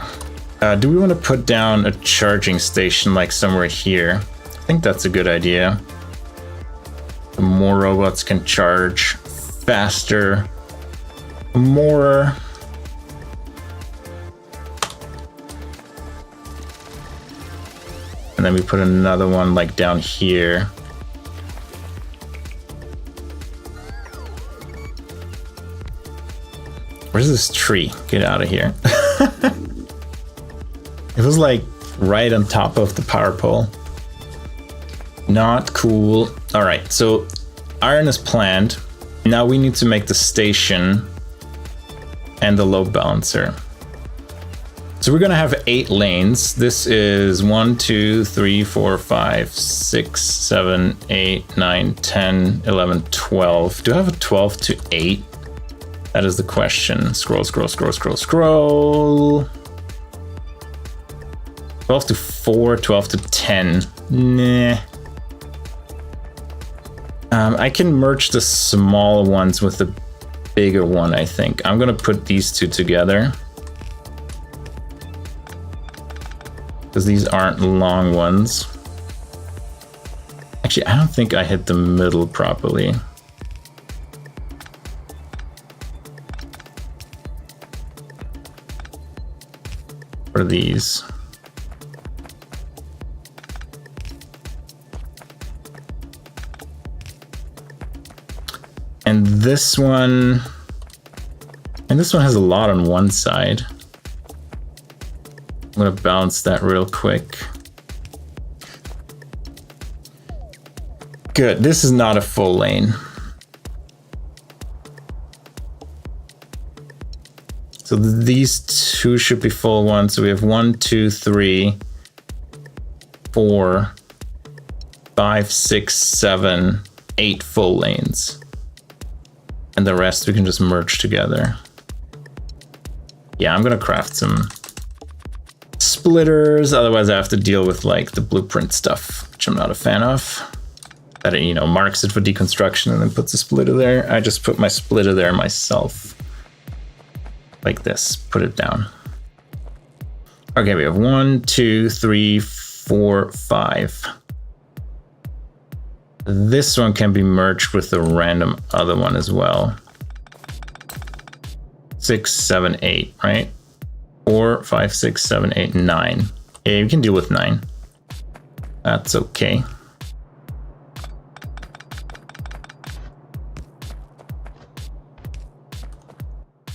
Do we want to put down a charging station like somewhere here? I think that's a good idea. The more robots can charge faster, more. And then we put another one like down here. Where's this tree? Get out of here. It was like right on top of the power pole. Not cool. All right, so iron is planned. Now we need to make the station and the load balancer. So we're gonna have 8 lanes. This is 1, 2, 3, 4, 5, 6, 7, 8, 9, 10, 11, 12. Do I have a 12 to 8? That is the question. Scroll, scroll, scroll, scroll, scroll. 12 to 4, 12 to 10. Nah. I can merge the small ones with the bigger one, I think. I'm gonna put these 2 together. Because these aren't long ones. Actually, I don't think I hit the middle properly. for these. And this one has a lot on one side. I'm gonna balance that real quick. Good, this is not a full lane. So these two should be full ones. So we have 1, 2, 3, 4, 5, 6, 7, 8 full lanes. And the rest we can just merge together. Yeah, I'm gonna craft some splitters, otherwise I have to deal with like the blueprint stuff, which I'm not a fan of. That it, you know, marks it for deconstruction and then puts a splitter there. I just put my splitter there myself. Like this, put it down. Okay, we have 1, 2, 3, 4, 5. This one can be merged with the random other one as well. 6, 7, 8, right? 4, 5, 6, 7, 8, 9. Yeah, we can deal with 9. That's okay.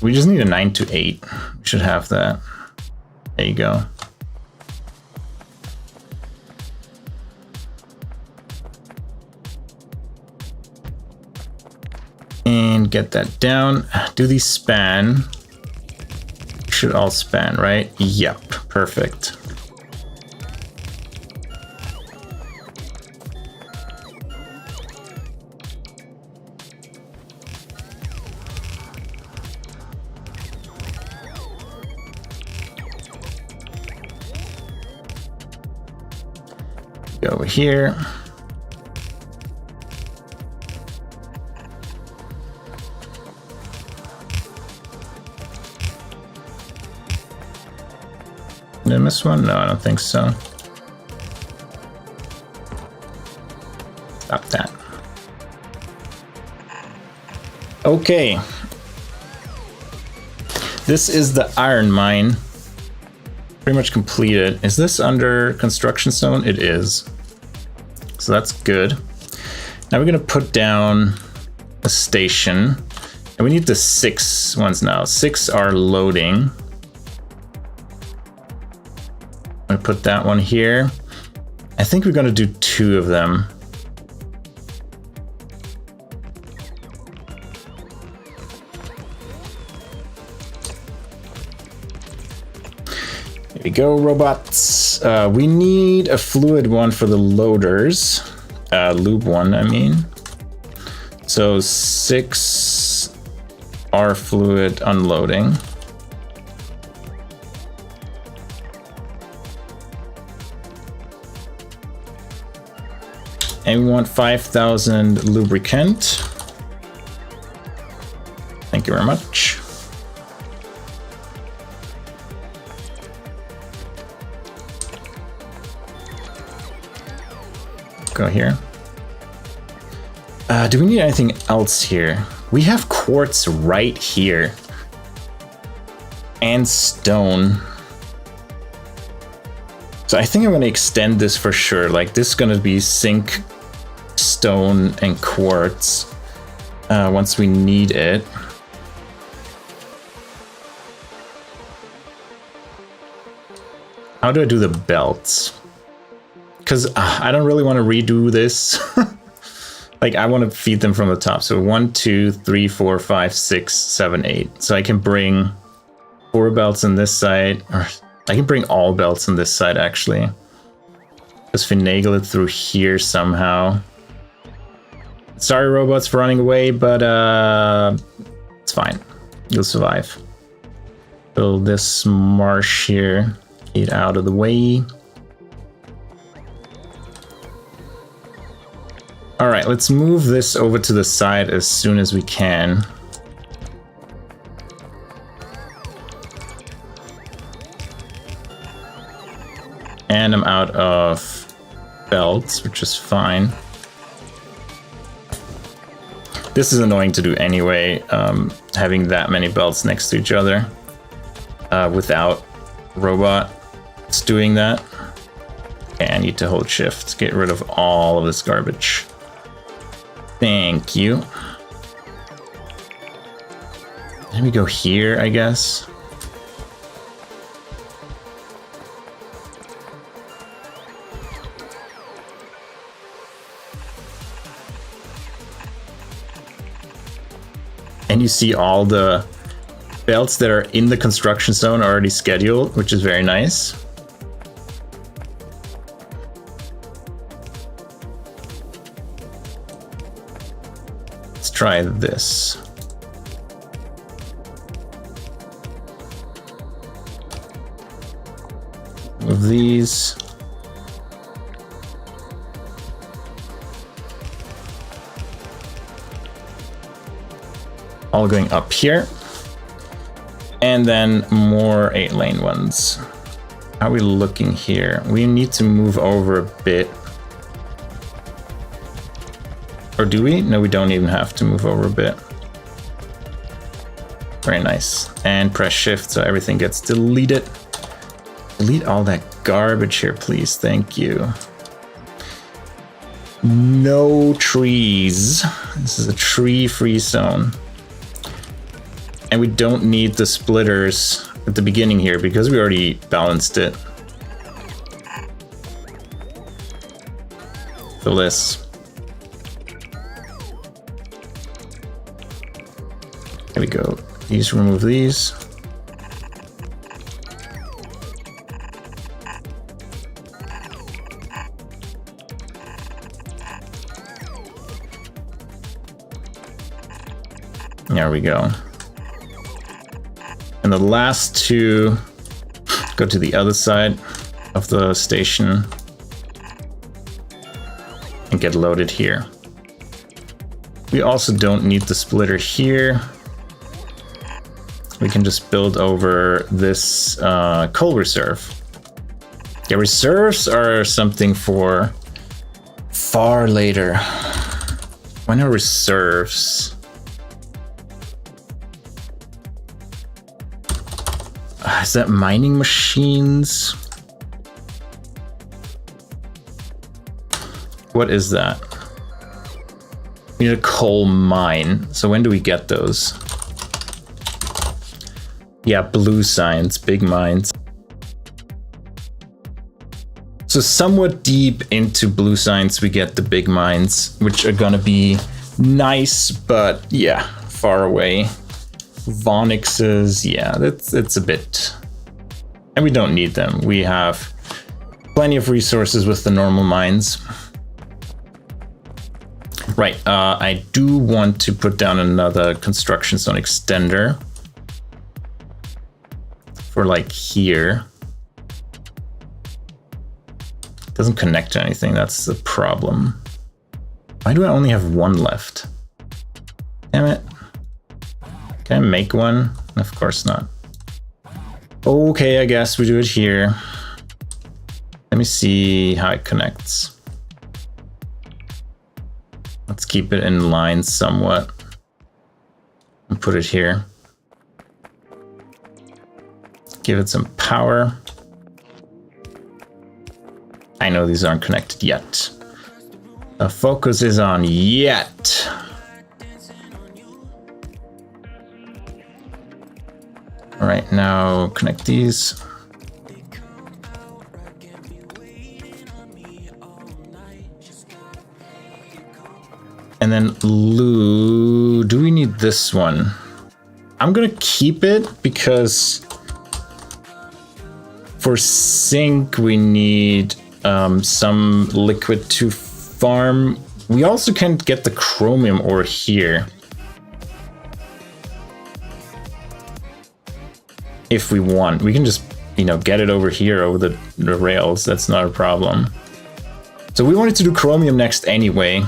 We just need a 9 to 8. We should have that. There you go. And get that down. Do these span? Should all span, right? Yep, perfect. Go over here. Did I miss one? No, I don't think so. Stop that. Okay. This is the iron mine. Pretty much completed. Is this under construction zone? It is. So that's good. Now we're gonna put down a station. And we need the 6 ones now. 6 are loading. I'm gonna put that one here. I think we're gonna do 2 of them. There we go, robots. We need a fluid one for the loaders. Lube one, I mean. So 6 are fluid unloading. And we want 5,000 lubricant. Thank you very much. Go here. Do we need anything else here? We have quartz right here. And stone. So I think I'm gonna extend this for sure. Like this is gonna be zinc, stone, and quartz once we need it. How do I do the belts? Because I don't really want to redo this. Like I want to feed them from the top. So 1, 2, 3, 4, 5, 6, 7, 8. So I can bring 4 belts on this side, or I can bring all belts on this side actually. Just finagle it through here somehow. Sorry robots for running away, but it's fine. You'll survive. Build this marsh here. Get out of the way. All right, let's move this over to the side as soon as we can. And I'm out of belts, which is fine. This is annoying to do anyway, having that many belts next to each other without robot that's doing that. Okay, I need to hold shift to get rid of all of this garbage. Thank you. Let me go here, I guess. And you see all the belts that are in the construction zone already scheduled, which is very nice. Let's try this. Move these. All going up here. And then more 8-lane ones. How are we looking here? We need to move over a bit. Or do we? No, we don't even have to move over a bit. Very nice. And press shift so everything gets deleted. Delete all that garbage here, please. Thank you. No trees. This is a tree-free zone. And we don't need the splitters at the beginning here because we already balanced it. Fill this. There we go. These, remove these. There we go. And the last two go to the other side of the station and get loaded here. We also don't need the splitter here. We can just build over this coal reserve. Yeah, reserves are something for far later. When are reserves? Is that mining machines? What is that? We need a coal mine. So when do we get those? Yeah, blue signs, big mines. So somewhat deep into blue signs, we get the big mines, which are gonna be nice, but yeah, far away. Vonixes, yeah, it's a bit, and we don't need them. We have plenty of resources with the normal mines. Right, I do want to put down another construction zone extender for like here. It doesn't connect to anything, that's the problem. Why do I only have one left? Damn it. Can I make one? Of course not. Okay, I guess we do it here. Let me see how it connects. Let's keep it in line somewhat. And put it here. Give it some power. I know these aren't connected yet. The focus is on yet. All right, now connect these. And then Lou, do we need this one? I'm gonna keep it because for sync we need some liquid to farm. We also can get the chromium ore here. If we want, we can just, you know, get it over here over the rails. That's not a problem. So we wanted to do chromium next anyway.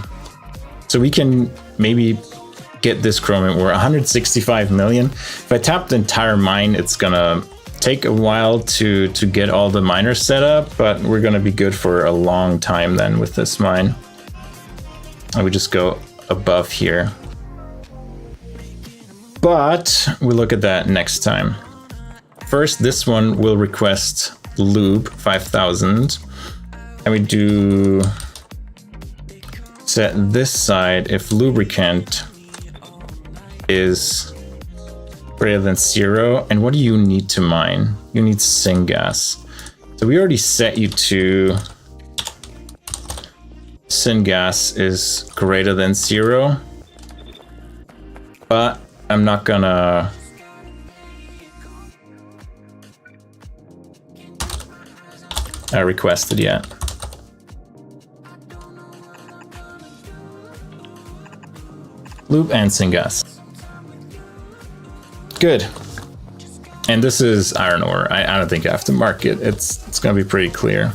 So we can maybe get this chromium. We're 165 million. If I tap the entire mine, it's gonna take a while to get all the miners set up, but we're gonna be good for a long time then with this mine. And we just go above here. But we'll look at that next time. first this one will request lube 5000, and we do set this side if lubricant is greater than 0. And what do you need to mine? You need Syngas. So we already set you to Syngas is greater than 0, but I'm not gonna request it yet. Lube and Syngas. Good. And this is iron ore. I don't think I have to mark it. It's gonna be pretty clear.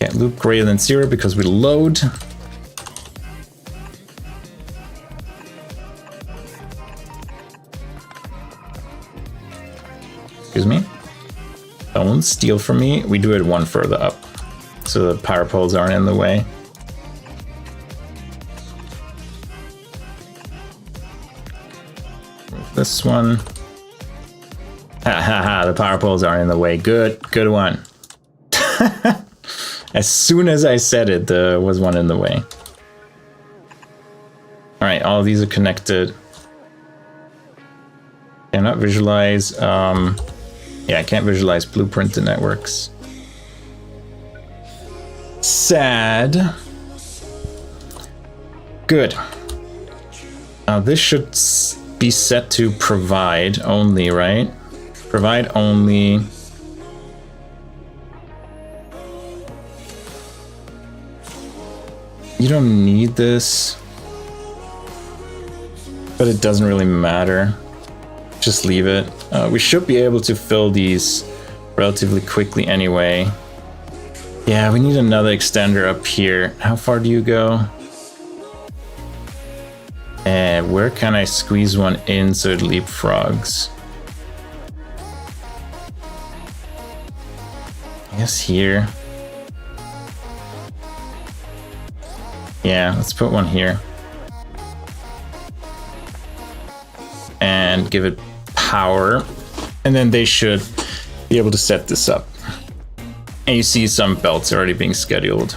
Okay, lube greater than 0 because we load. Excuse me. Don't steal from me. We do it one further up, so the power poles aren't in the way. Move this one. Ha ha ha, the power poles aren't in the way. Good one. As soon as I said it, there was one in the way. All right, all of these are connected. Cannot visualize. Yeah, I can't visualize blueprint to networks. Sad. Good. Now this should be set to provide only, right? Provide only. You don't need this, but it doesn't really matter. Just leave it. We should be able to fill these relatively quickly anyway. Yeah, we need another extender up here. How far do you go? And where can I squeeze one in so it leapfrogs? I guess here. Yeah, let's put one here. And give it power. And then they should be able to set this up. And you see some belts already being scheduled.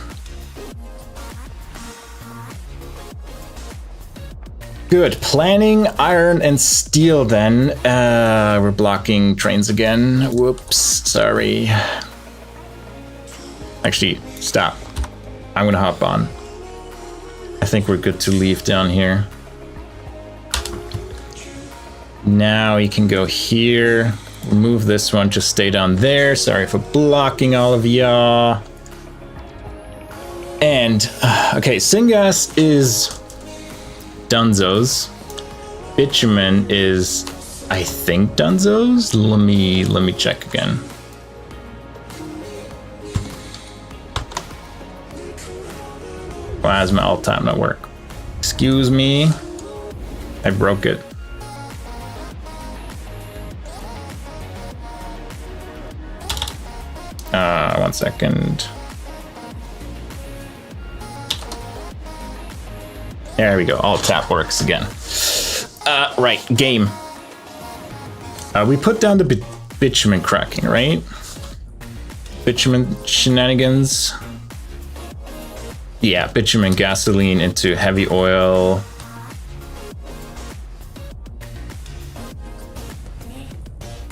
Good. Planning iron and steel then. We're blocking trains again. Whoops. Sorry. Actually, stop. I'm gonna hop on. I think we're good to leave down here. Now you can go here. Remove this one, just stay down there. Sorry for blocking all of y'all. And, okay, Syngas is Dunzo's. Bitumen is, I think, Dunzo's. Let me check again. Why does my alt tab not work? Excuse me. I broke it. One second. There we go. Alt tab works again. Right, game. We put down the bitumen cracking, right? Bitumen shenanigans. Yeah, bitumen gasoline into heavy oil.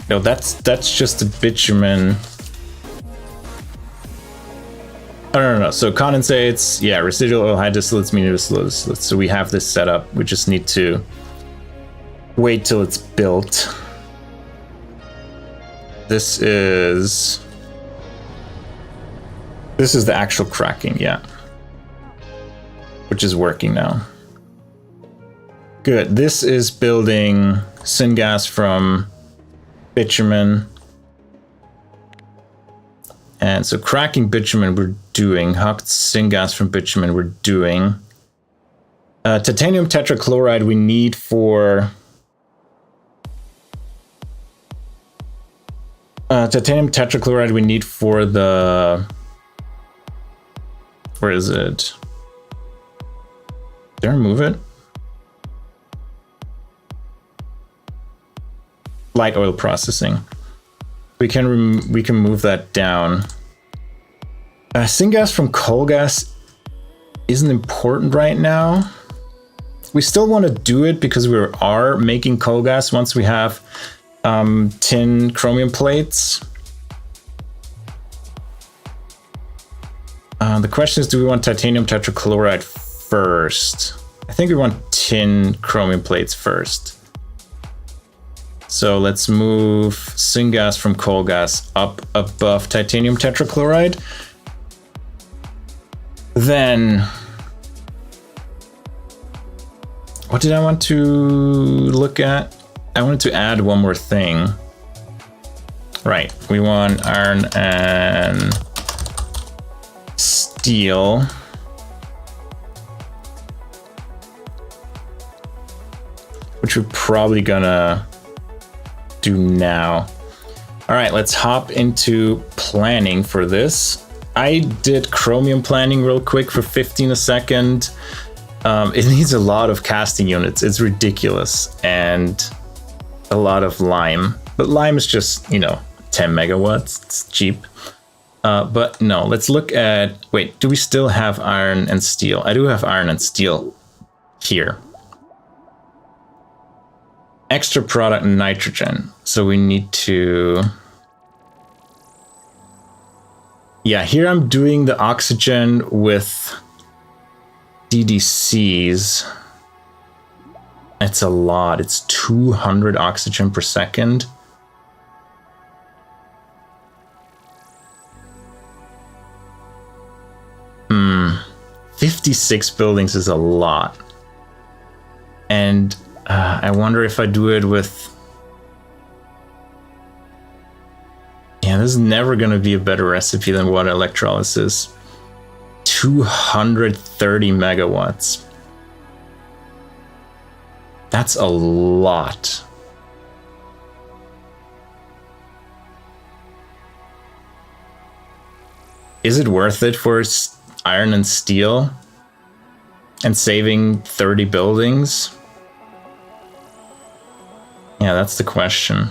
No, that's just a bitumen. Oh, no. So condensates, yeah, residual oil, high distillates, medium distillates. So we have this set up. We just need to wait till it's built. This is the actual cracking, yeah. Which is working now. Good. This is building syngas from bitumen. And so cracking bitumen we're doing. Hucked syngas from bitumen we're doing. Titanium tetrachloride we need for... titanium tetrachloride we need for the... Where is it? Did I remove it? light oil processing. We can move that down. Syngas from coal gas isn't important right now. We still want to do it because we are making coal gas once we have tin chromium plates. The question is, do we want titanium tetrachloride first? I think we want tin chromium plates first. So let's move syngas from coal gas up above titanium tetrachloride. Then, what did I want to look at? I wanted to add one more thing. Right, we want iron and steel. Which we're probably gonna do now. All right, let's hop into planning for this. I did chromium planning real quick for 15 a second. It needs a lot of casting units. It's ridiculous, and a lot of lime. But lime is just, 10 megawatts. It's cheap. But no, let's look at, wait, do we still have iron and steel? I do have iron and steel here. Extra product nitrogen. So we need to... Yeah, here I'm doing the oxygen with DDCs. It's a lot. It's 200 oxygen per second. Hmm. 56 buildings is a lot. And I wonder if I do it with... Yeah, this is never going to be a better recipe than water electrolysis. 230 megawatts. That's a lot. Is it worth it for iron and steel? And saving 30 buildings? Yeah, that's the question.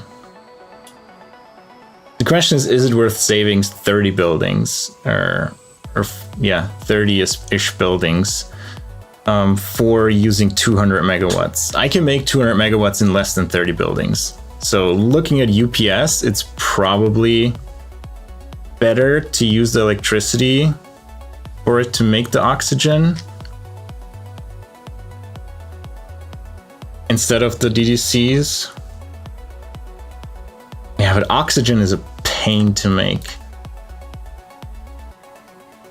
The question is it worth saving 30 buildings? Or 30-ish buildings for using 200 megawatts. I can make 200 megawatts in less than 30 buildings. So looking at UPS, it's probably better to use the electricity for it to make the oxygen instead of the DDCs. Yeah, but oxygen is a pain to make.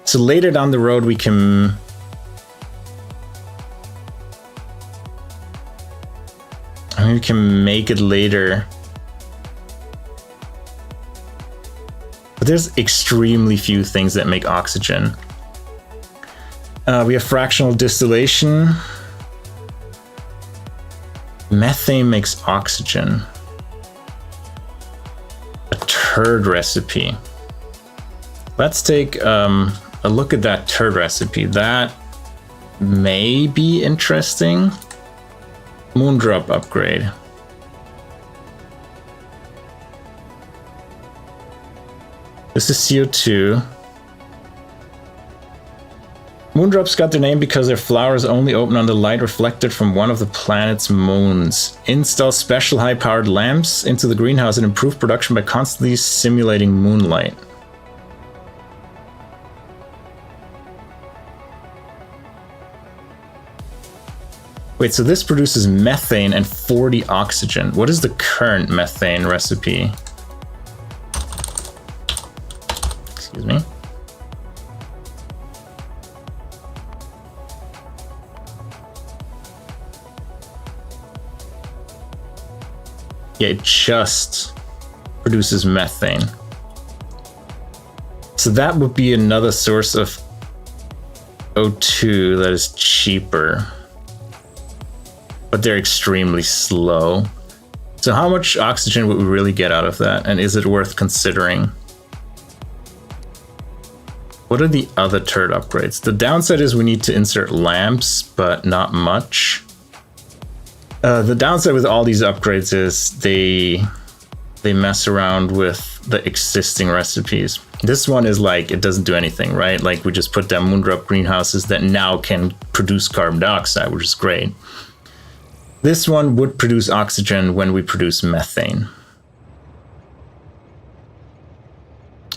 So later down the road, we can... we can make it later. But there's extremely few things that make oxygen. We have fractional distillation. Methane makes oxygen. A turd recipe. Let's take a look at that turd recipe. That may be interesting. Moondrop upgrade. This is CO2. Moondrops got their name because their flowers only open on the light reflected from one of the planet's moons. Install special high-powered lamps into the greenhouse and improve production by constantly simulating moonlight. Wait, so this produces methane and 40 oxygen. What is the current methane recipe? Excuse me. Yeah, it just produces methane. So that would be another source of O2 that is cheaper. But they're extremely slow. So how much oxygen would we really get out of that? And is it worth considering? What are the other turd upgrades? The downside is we need to insert lamps, but not much. The downside with all these upgrades is they mess around with the existing recipes. This one is like, it doesn't do anything, right? Like we just put down moondrop greenhouses that now can produce carbon dioxide, which is great. This one would produce oxygen when we produce methane,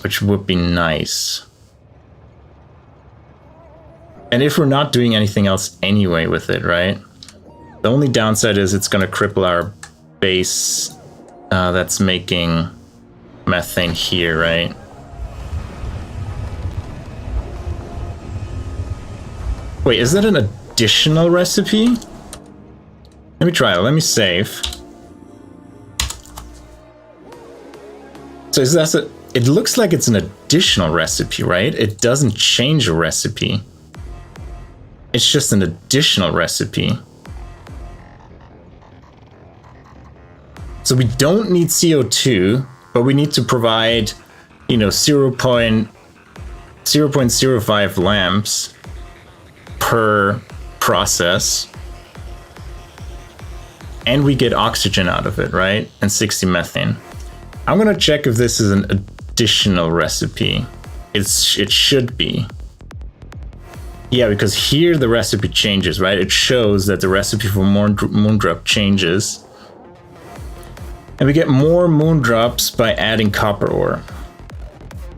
which would be nice. And if we're not doing anything else anyway with it, right? The only downside is it's going to cripple our base that's making methane here, right? Wait, is that an additional recipe? Let me try it. Let me save. So is that it looks like it's an additional recipe, right? It doesn't change a recipe. It's just an additional recipe. So we don't need CO2, but we need to provide, you know, 0.05 lamps per process. And we get oxygen out of it, right? And 60 methane. I'm gonna check if this is an additional recipe. It should be. Yeah, because here the recipe changes, right? It shows that the recipe for moondrop changes. And we get more moondrops by adding copper ore,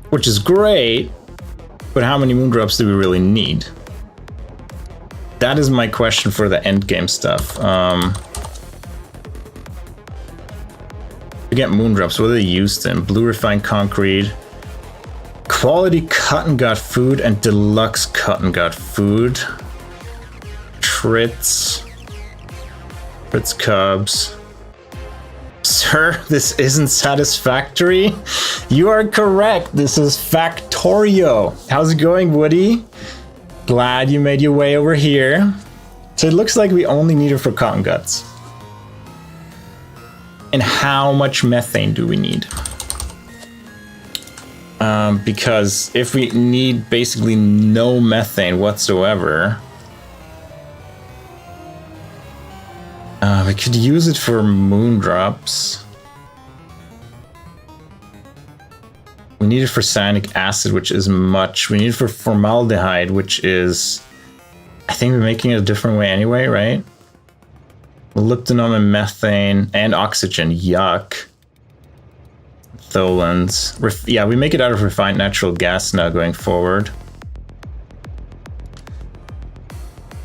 which is great, but how many moondrops do we really need? That is my question for the end game stuff. We get moondrops. What are they used in? Blue refined concrete, quality cotton gut food, and deluxe cotton gut food. Trits cubs. Sir, this isn't satisfactory. You are correct. This is Factorio. How's it going, Woody? Glad you made your way over here. So it looks like we only need it for cotton guts. And how much methane do we need? Because if we need basically no methane whatsoever, we could use it for moondrops. We need it for cyanic acid, which is much. We need it for formaldehyde, which is, I think we're making it a different way anyway, right? Molybdenum and methane and oxygen. Yuck. Tholins. Yeah, we make it out of refined natural gas now going forward.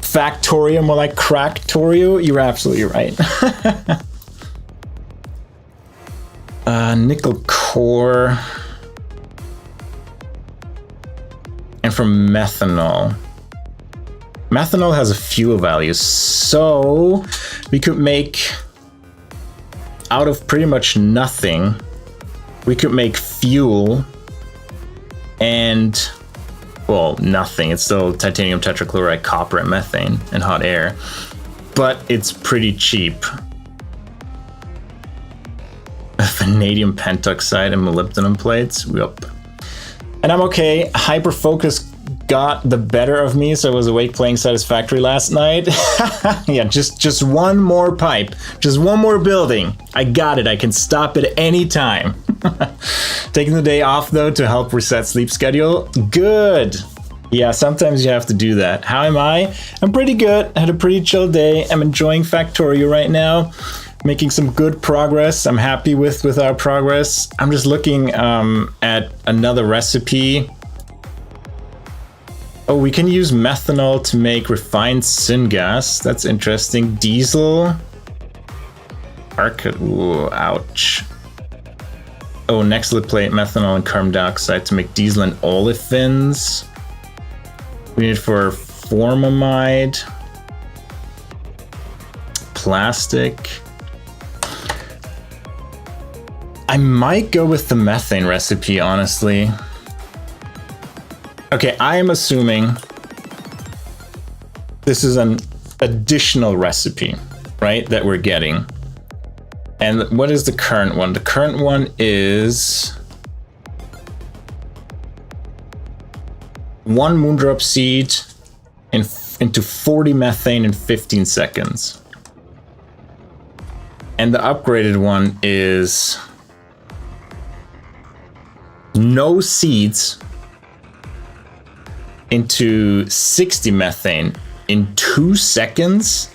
Factorio, more like Cracktorio. You're absolutely right. Nickel core. And from methanol. Methanol has a fuel value, so we could make, out of pretty much nothing, we could make fuel and, well, nothing. It's still titanium tetrachloride, copper, and methane, and hot air, but it's pretty cheap. Vanadium pentoxide and molybdenum plates. Yep. And I'm okay. Hyperfocus got the better of me, so I was awake playing Satisfactory last night. Yeah, just one more pipe, just one more building. I got it. I can stop at any time. Taking the day off though to help reset sleep schedule. Good. Yeah, sometimes you have to do that. How am I? I'm pretty good. I had a pretty chill day. I'm enjoying Factorio right now. Making some good progress. I'm happy with our progress. I'm just looking at another recipe. Oh, we can use methanol to make refined syngas. That's interesting. Diesel. Ooh, ouch. Oh, next let's plate methanol and carbon dioxide to make diesel and olefins. We need it for formamide. Plastic. I might go with the methane recipe, honestly. Okay, I am assuming this is an additional recipe, right, that we're getting. And what is the current one? The current one is 1 moondrop seed into 40 methane in 15 seconds. And the upgraded one is no seeds into 60 methane in 2 seconds.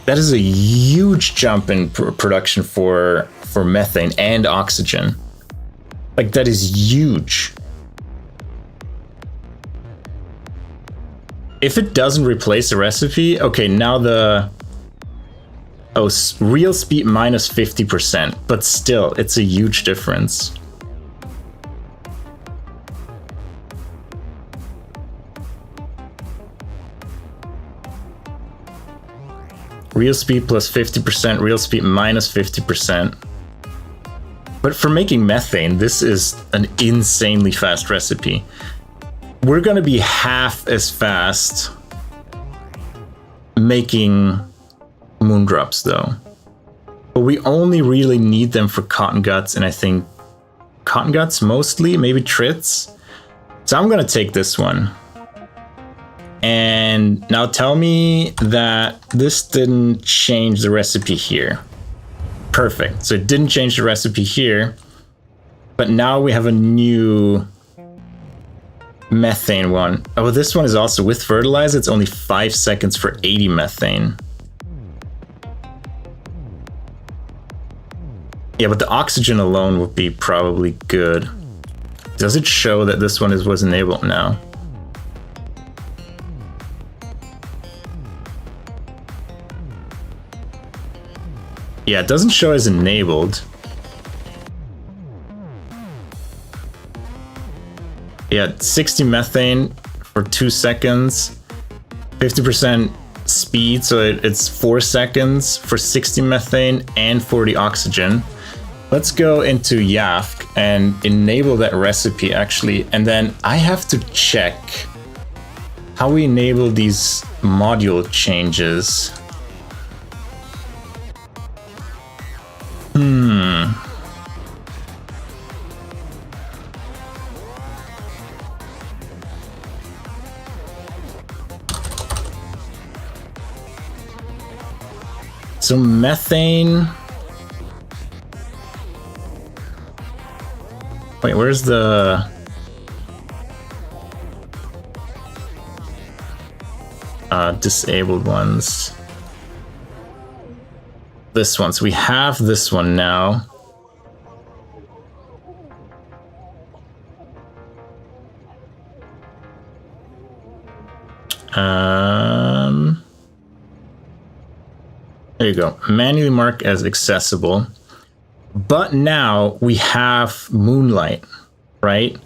That is a huge jump in production for methane and oxygen. Like, that is huge. If it doesn't replace the recipe, okay, now the real speed minus 50%, but still, it's a huge difference. Real speed plus 50%, real speed minus 50%. But for making methane, this is an insanely fast recipe. We're gonna be half as fast making moondrops though. But we only really need them for cotton guts, and I think cotton guts mostly, maybe trits. So I'm gonna take this one. And now tell me that this didn't change the recipe here. Perfect. So it didn't change the recipe here, but now we have a new methane one. Oh, this one is also with fertilizer. It's only 5 seconds for 80 methane. Yeah, but the oxygen alone would be probably good. Does it show that this one was enabled now? Yeah, it doesn't show as enabled. Yeah, 60 methane for 2 seconds, 50% speed, so it's 4 seconds for 60 methane and 40 oxygen. Let's go into YAFC and enable that recipe actually, and then I have to check how we enable these module changes. So methane. Wait, where's the... disabled ones? This one. So we have this one now. There you go. Manually mark as accessible. But now we have Moonlight, right?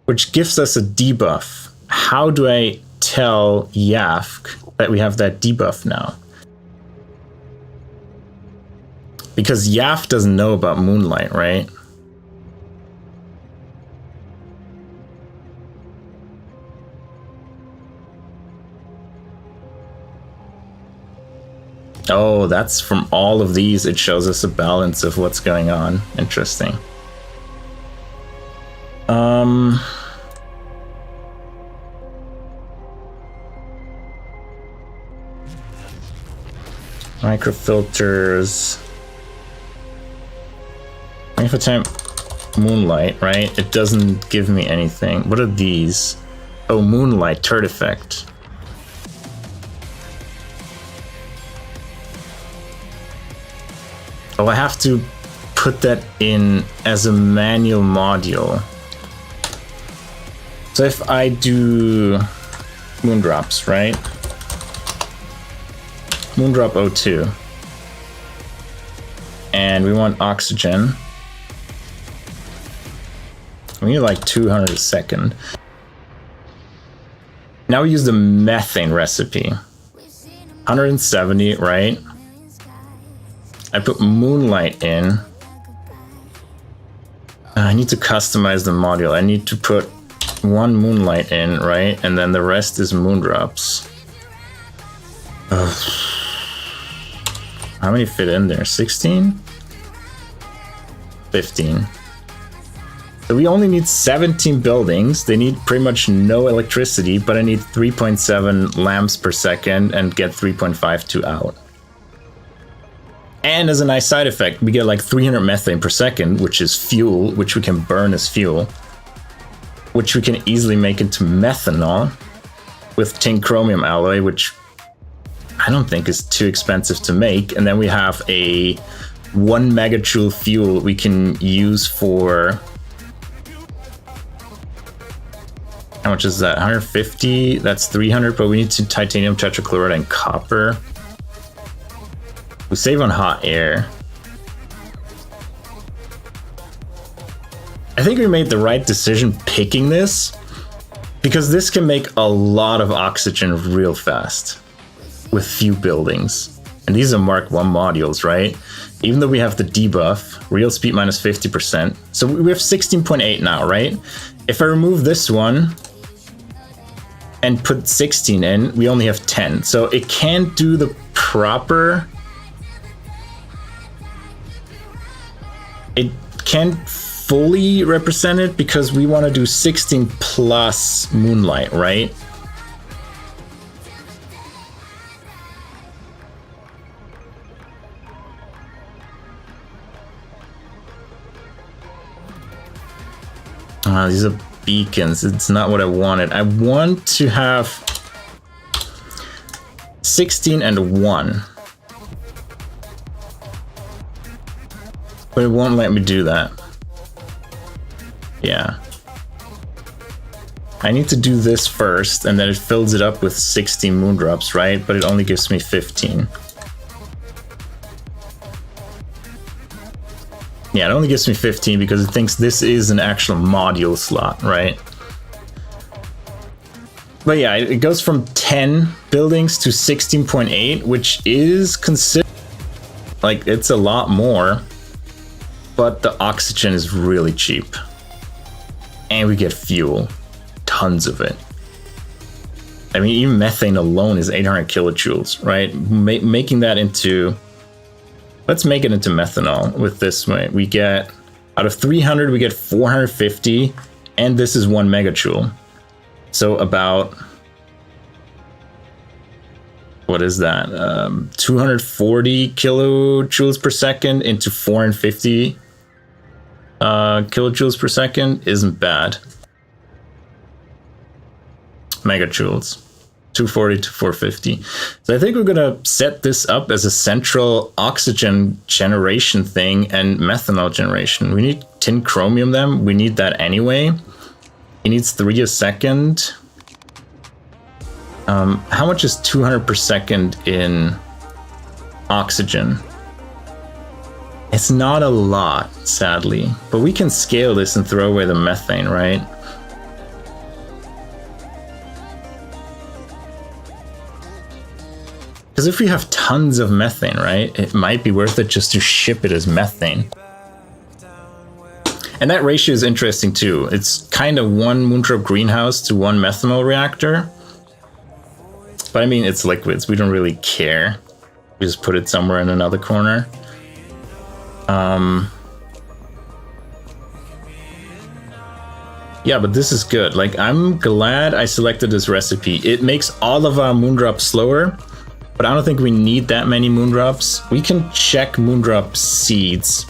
Which gives us a debuff. How do I tell YAFC that we have that debuff now? Because YAFC doesn't know about Moonlight, right? Oh, that's from all of these. It shows us a balance of what's going on. Interesting. Microfilters. 25% Moonlight, right? It doesn't give me anything. What are these? Oh, Moonlight, turd effect. Oh, I have to put that in as a manual module. So if I do moondrops, right? Moondrop O2. And we want oxygen. We need like 200 a second. Now we use the methane recipe. 170, right? I put Moonlight in. I need to customize the module. I need to put one Moonlight in, right? And then the rest is Moondrops. Ugh. How many fit in there? 16? 15. So we only need 17 buildings. They need pretty much no electricity, but I need 3.7 lamps per second and get 3.52 out. And as a nice side effect, we get like 300 methane per second, which is fuel, which we can burn as fuel, which we can easily make into methanol with tin chromium alloy, which I don't think is too expensive to make. And then we have a 1 megajoule fuel we can use for, how much is that? 150? That's 300, but we need to titanium tetrachloride and copper. We save on hot air. I think we made the right decision picking this, because this can make a lot of oxygen real fast with few buildings. And these are Mark 1 modules, right? Even though we have the debuff, real speed minus 50%. So we have 16.8 now, right? If I remove this one and put 16 in, we only have 10. So it can't do the proper... It can't fully represent it because we want to do 16 plus Moonlight, right? These are beacons. It's not what I wanted. I want to have 16 and 1. But it won't let me do that. Yeah. I need to do this first, and then it fills it up with 16 moondrops, right? But it only gives me 15. Yeah, it only gives me 15 because it thinks this is an actual module slot, right? But yeah, it goes from 10 buildings to 16.8, which is considered like it's a lot more. But the oxygen is really cheap. And we get fuel. Tons of it. I mean, even methane alone is 800 kilojoules, right? Making that into... Let's make it into methanol with this way. We get... Out of 300, we get 450. And this is 1 megajoule. So about... What is that? 240 kilojoules per second into 450 kilojoules per second isn't bad. Megajoules. 240 to 450. So I think we're gonna set this up as a central oxygen generation thing and methanol generation. We need tin chromium them. We need that anyway. It needs 3 a second. How much is 200 per second in oxygen? It's not a lot, sadly, but we can scale this and throw away the methane, right? Because if we have tons of methane, right, it might be worth it just to ship it as methane. And that ratio is interesting too. It's kind of 1 moondrop greenhouse to 1 methanol reactor. But I mean, it's liquids. We don't really care. We just put it somewhere in another corner. Yeah, but this is good. Like, I'm glad I selected this recipe. It makes all of our moondrops slower, but I don't think we need that many moondrops. We can check moondrop seeds.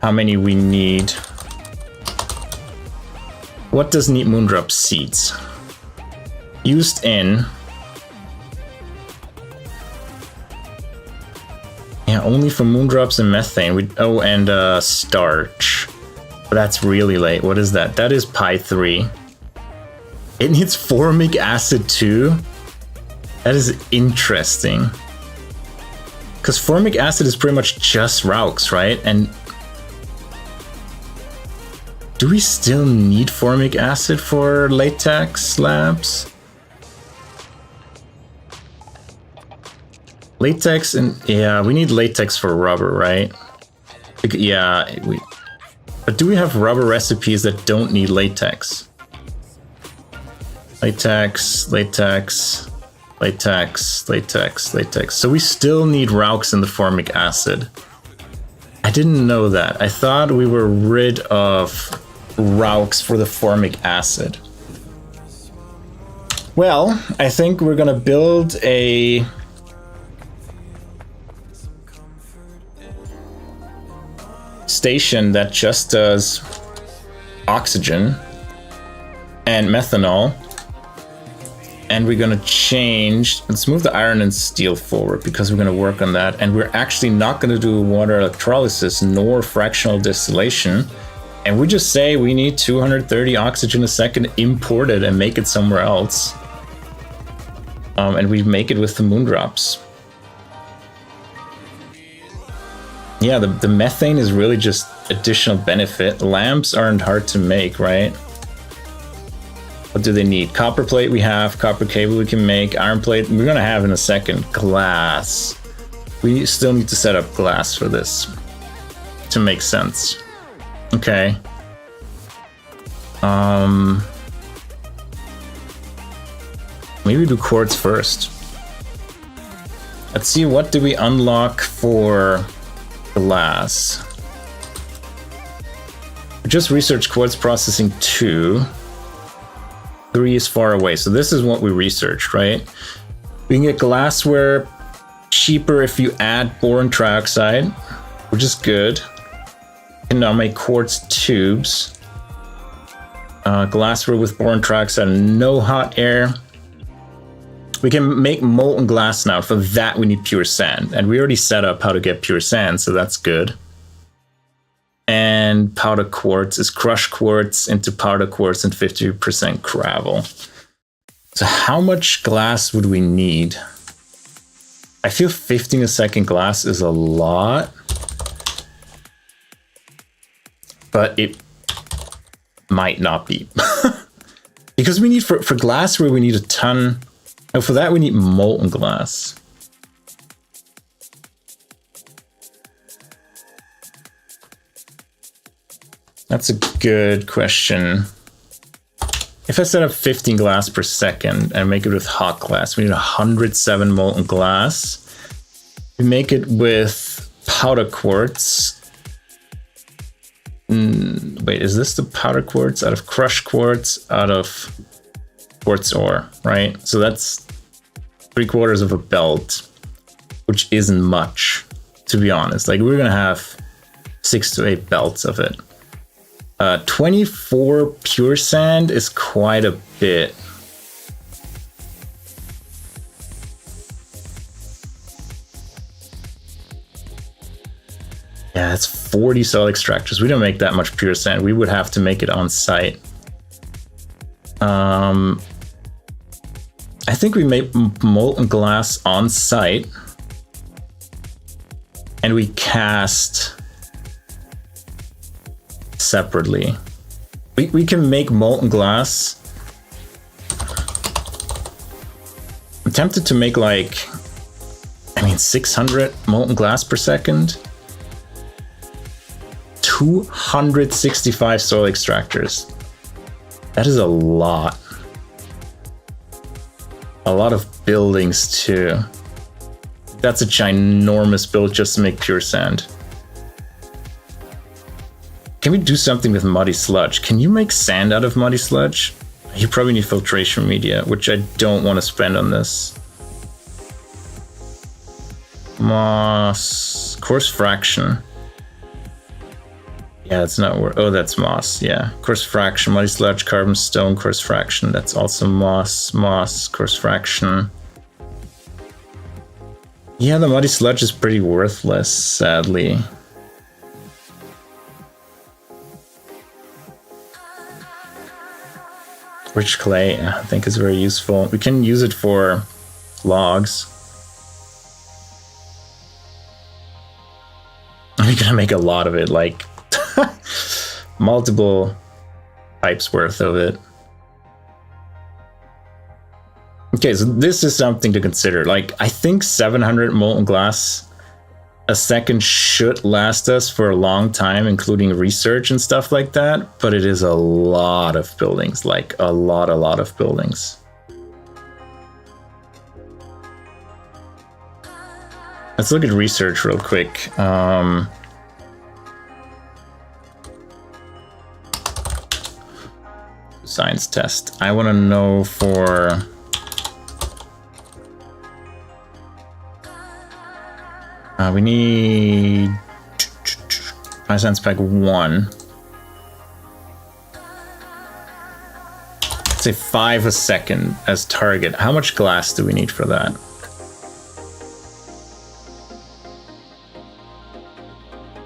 How many we need. What does need moondrop seeds? Used in... Yeah, only for moondrops and methane. Oh, and starch. But that's really late. What is that? That is pi3. It needs formic acid too? That is interesting. Because formic acid is pretty much just Raux, right? And do we still need formic acid for latex slabs? Latex and... Yeah, we need latex for rubber, right? Yeah, but do we have rubber recipes that don't need latex? Latex, latex, latex, latex, latex. So we still need Raux in the formic acid. I didn't know that. I thought we were rid of Raux for the formic acid. Well, I think we're gonna build a station that just does oxygen and methanol. And we're gonna change, let's move the iron and steel forward because we're gonna work on that. And we're actually not gonna do water electrolysis nor fractional distillation. And we just say we need 230 oxygen a second imported and make it somewhere else. And we make it with the moondrops. Yeah, the methane is really just additional benefit. Lamps aren't hard to make, right? What do they need? Copper plate we have, copper cable we can make, iron plate we're gonna have in a second, glass. We still need to set up glass for this to make sense. Okay. Maybe do quartz first. Let's see, what do we unlock for glass? We just researched quartz processing 2. 3 is far away, so this is what we researched, right? We can get glassware cheaper if you add boron trioxide, which is good. We can now make quartz tubes. Glassware with boron trioxide and no hot air. We can make molten glass now. For that we need pure sand, and we already set up how to get pure sand, so that's good. And powder quartz is crushed quartz into powder quartz and 50% gravel. So how much glass would we need? I feel 15 a second glass is a lot, but it might not be. Because we need, for glassware, we need a ton. Oh, for that we need molten glass. That's a good question. If I set up 15 glass per second and make it with hot glass, we need 107 molten glass. We make it with powder quartz. Wait, is this the powder quartz? Out of crushed quartz, out of quartz ore, right? So that's 3/4 of a belt, which isn't much, to be honest. Like, we're gonna have 6 to 8 belts of it. 24 pure sand is quite a bit. Yeah, it's 40 cell extractors. We don't make that much pure sand. We would have to make it on site. I think we make molten glass on site. And we cast separately. We can make molten glass. I'm tempted to make like, 600 molten glass per second. 265 soil extractors. That is a lot. A lot of buildings too. That's a ginormous build just to make pure sand. Can we do something with muddy sludge? Can you make sand out of muddy sludge? You probably need filtration media, which I don't want to spend on this. Moss, coarse fraction. Yeah, it's not worth. Oh, that's moss. Yeah, coarse fraction, muddy sludge, carbon stone, coarse fraction. That's also moss, coarse fraction. Yeah, the muddy sludge is pretty worthless, sadly. Rich clay, I think, is very useful. We can use it for logs. We're gonna make a lot of it, like multiple pipes worth of it. Okay, so this is something to consider. Like, I think 700 molten glass a second should last us for a long time, including research and stuff like that, but it is a lot of buildings, like a lot of buildings. Let's look at research real quick. Science test. I want to know for... we need Sense pack 1. Let's say 5 a second as target. How much glass do we need for that?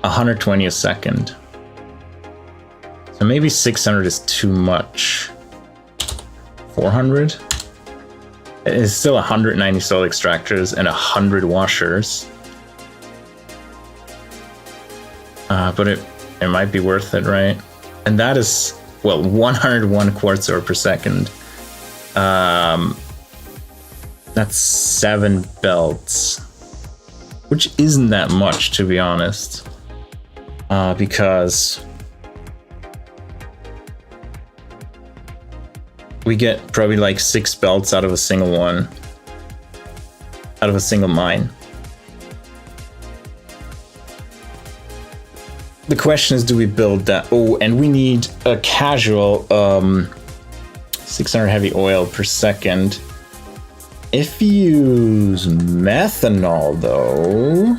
$120 a second. So maybe 600 is too much. 400? It is still 190 salt extractors and 100 washers. But it might be worth it, right? And that is, well, 101 quartz ore per second. That's 7 belts, which isn't that much, to be honest. Because we get probably like 6 belts out of a single one, out of a single mine. The question is, do we build that? Oh, and we need a casual 600 heavy oil per second. If you use methanol, though,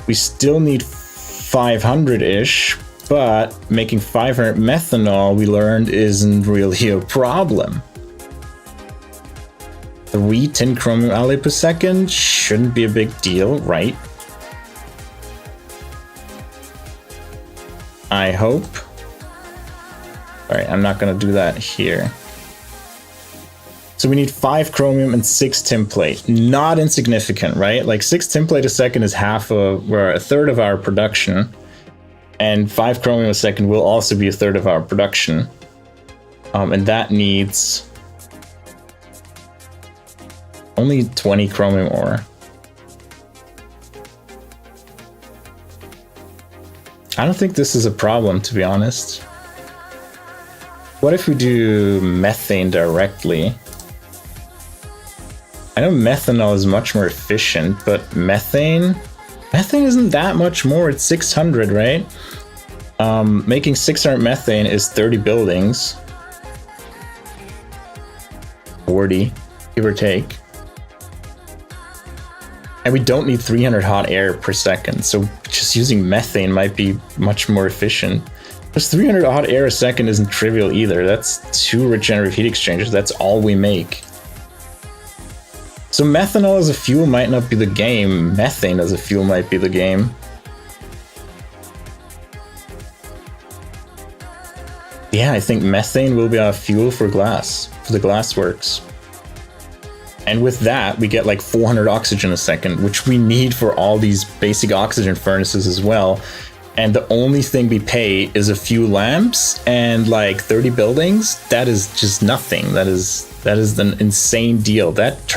we still need 500-ish, but making 500 methanol, we learned, isn't really a problem. 3 tin chromium alloy per second shouldn't be a big deal, right? I hope. All right, I'm not gonna do that here. So we need 5 chromium and 6 tin plate. Not insignificant, right? Like 6 tin plate a second is a third of our production. And 5 chromium a second will also be a third of our production. And that needs only 20 chromium ore. I don't think this is a problem, to be honest. What if we do methane directly? I know methanol is much more efficient, but methane isn't that much more. It's 600, right? Making 600 methane is 30 buildings. 40, give or take. And we don't need 300 hot air per second, so just using methane might be much more efficient. Because 300 hot air a second isn't trivial either. That's 2 regenerative heat exchangers. That's all we make. So methanol as a fuel might not be the game. Methane as a fuel might be the game. Yeah, I think methane will be our fuel for glass, for the glassworks. And with that, we get like 400 oxygen a second, which we need for all these basic oxygen furnaces as well. And the only thing we pay is a few lamps and like 30 buildings. That is just nothing. That is an insane deal. That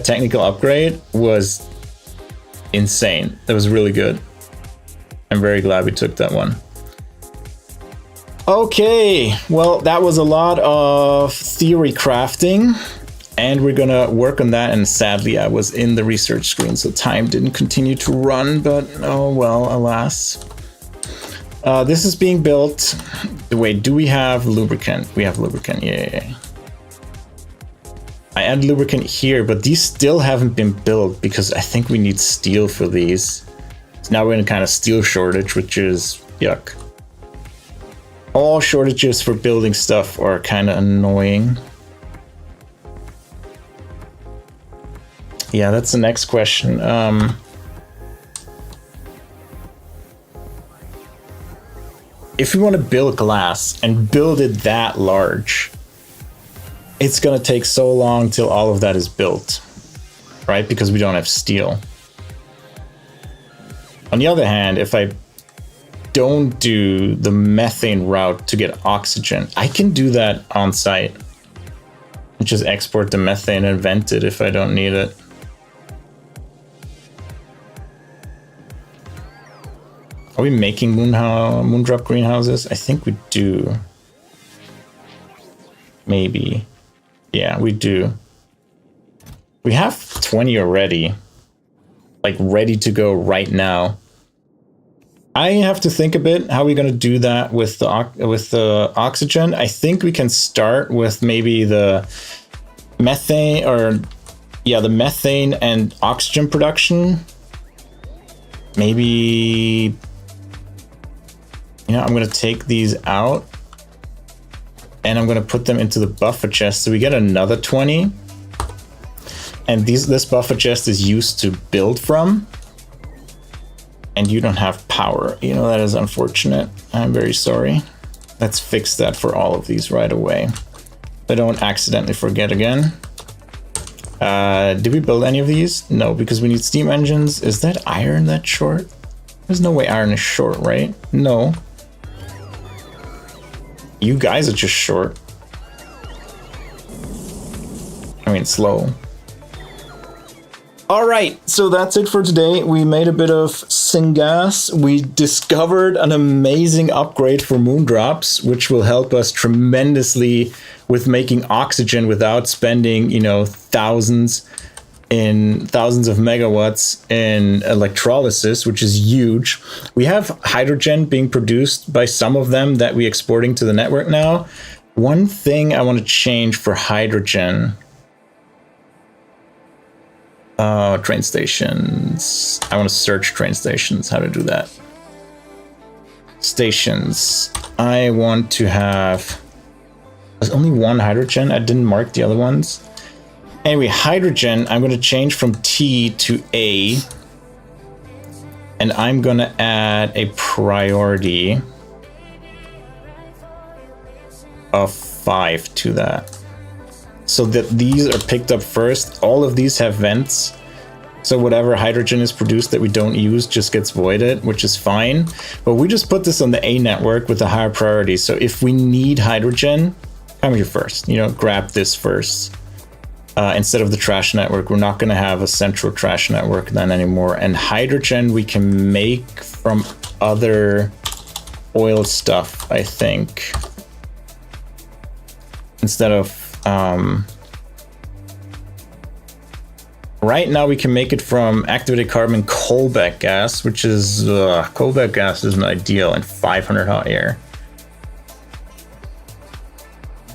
technical upgrade was insane. That was really good. I'm very glad we took that one. Okay, well, that was a lot of theory crafting, and we're gonna work on that. And sadly, I was in the research screen, so time didn't continue to run, but oh well, alas. This is being built. Wait, do we have lubricant? We have lubricant, yeah. I add lubricant here, but these still haven't been built because I think we need steel for these. So now we're in a kind of steel shortage, which is yuck. All shortages for building stuff are kind of annoying. Yeah, that's the next question. If we want to build glass and build it that large, it's going to take so long till all of that is built, right? Because we don't have steel. On the other hand, if I don't do the methane route to get oxygen, I can do that on site. Just export the methane and vent it if I don't need it. Are we making moondrop greenhouses? I think we do. Maybe. Yeah, we do. We have 20 already. Like ready to go right now. I have to think a bit how we're going to do that with the oxygen. I think we can start with maybe the methane, or yeah, the methane and oxygen production. maybe, you know, I'm going to take these out and I'm going to put them into the buffer chest. So we get another 20. And this buffer chest is used to build from. And you don't have power. You know, that is unfortunate. I'm very sorry. Let's fix that for all of these right away. I don't accidentally forget again. Did we build any of these? No, because we need steam engines. Is that iron that's short? There's no way iron is short, right? No. You guys are just short. I mean, slow. All right, so that's it for today. We made a bit of Syngas. We discovered an amazing upgrade for moondrops, which will help us tremendously with making oxygen without spending, you know, thousands of megawatts in electrolysis, which is huge. We have hydrogen being produced by some of them that we're exporting to the network now. One thing I want to change for hydrogen. Train stations. I want to search train stations, how to do that. Stations. I want to have... There's only one hydrogen. I didn't mark the other ones. Anyway, hydrogen, I'm going to change from T to A. And I'm going to add a priority of 5 to that. So that these are picked up first. All of these have vents. So whatever hydrogen is produced that we don't use just gets voided, which is fine. But we just put this on the A network with a higher priority. So if we need hydrogen, come here first. You know, grab this first. Instead of the trash network, we're not going to have a central trash network then anymore. And hydrogen we can make from other oil stuff, I think. Instead of... right now we can make it from activated carbon coalback gas, which is coalback gas isn't ideal, and 500 hot air.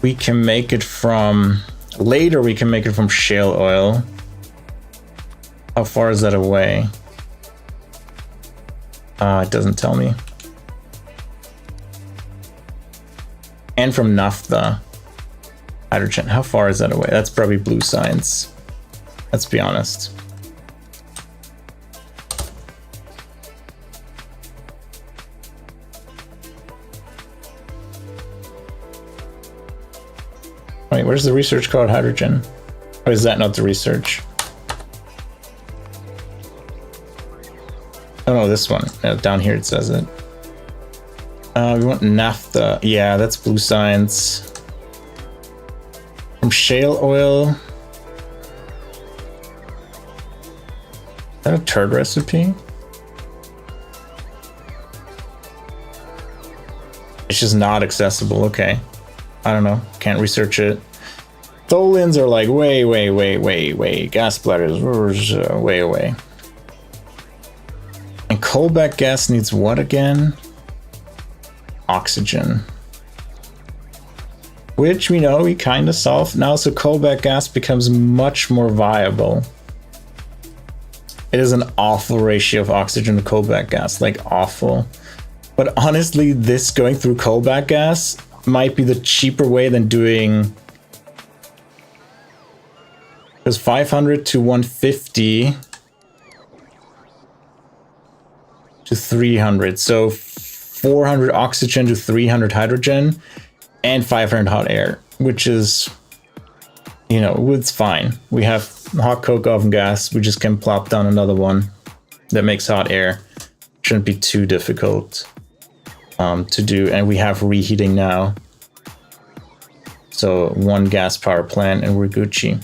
We can make it from later we can make it from shale oil. How far is that away? It doesn't tell me. And from naphtha. Hydrogen, how far is that away? That's probably blue science. Let's be honest. Wait, where's the research called hydrogen? Or is that not the research? Oh no, this one. Down here it says it. We want naphtha. Yeah, that's blue science. From shale oil. Is that a turd recipe? It's just not accessible. Okay. I don't know. Can't research it. Tholins are like way. Gas bladders, way away. And coalback gas needs what again? Oxygen. Which we know we kind of solved now, so coalback gas becomes much more viable. It is an awful ratio of oxygen to coalback gas, like awful. But honestly, this going through coalback gas might be the cheaper way than doing... Because 500 to 150 to 300, so 400 oxygen to 300 hydrogen. And 500 hot air, which is, you know, it's fine. We have hot coke oven gas. We just can plop down another one that makes hot air. Shouldn't be too difficult to do. And we have reheating now. So one gas power plant and we're Gucci.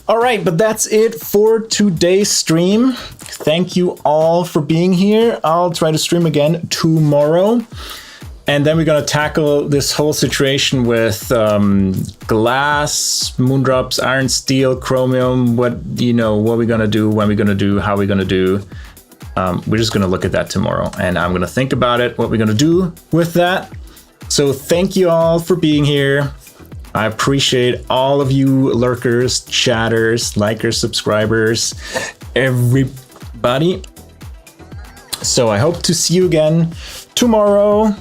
All right, but that's it for today's stream. Thank you all for being here. I'll try to stream again tomorrow. And then we're going to tackle this whole situation with glass, moondrops, iron, steel, chromium, what we're going to do, when we're going to do, how we're going to do. We're just going to look at that tomorrow. And I'm going to think about it, what we're going to do with that. So thank you all for being here. I appreciate all of you lurkers, chatters, likers, subscribers, everybody. So I hope to see you again tomorrow.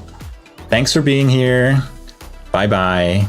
Thanks for being here. Bye bye.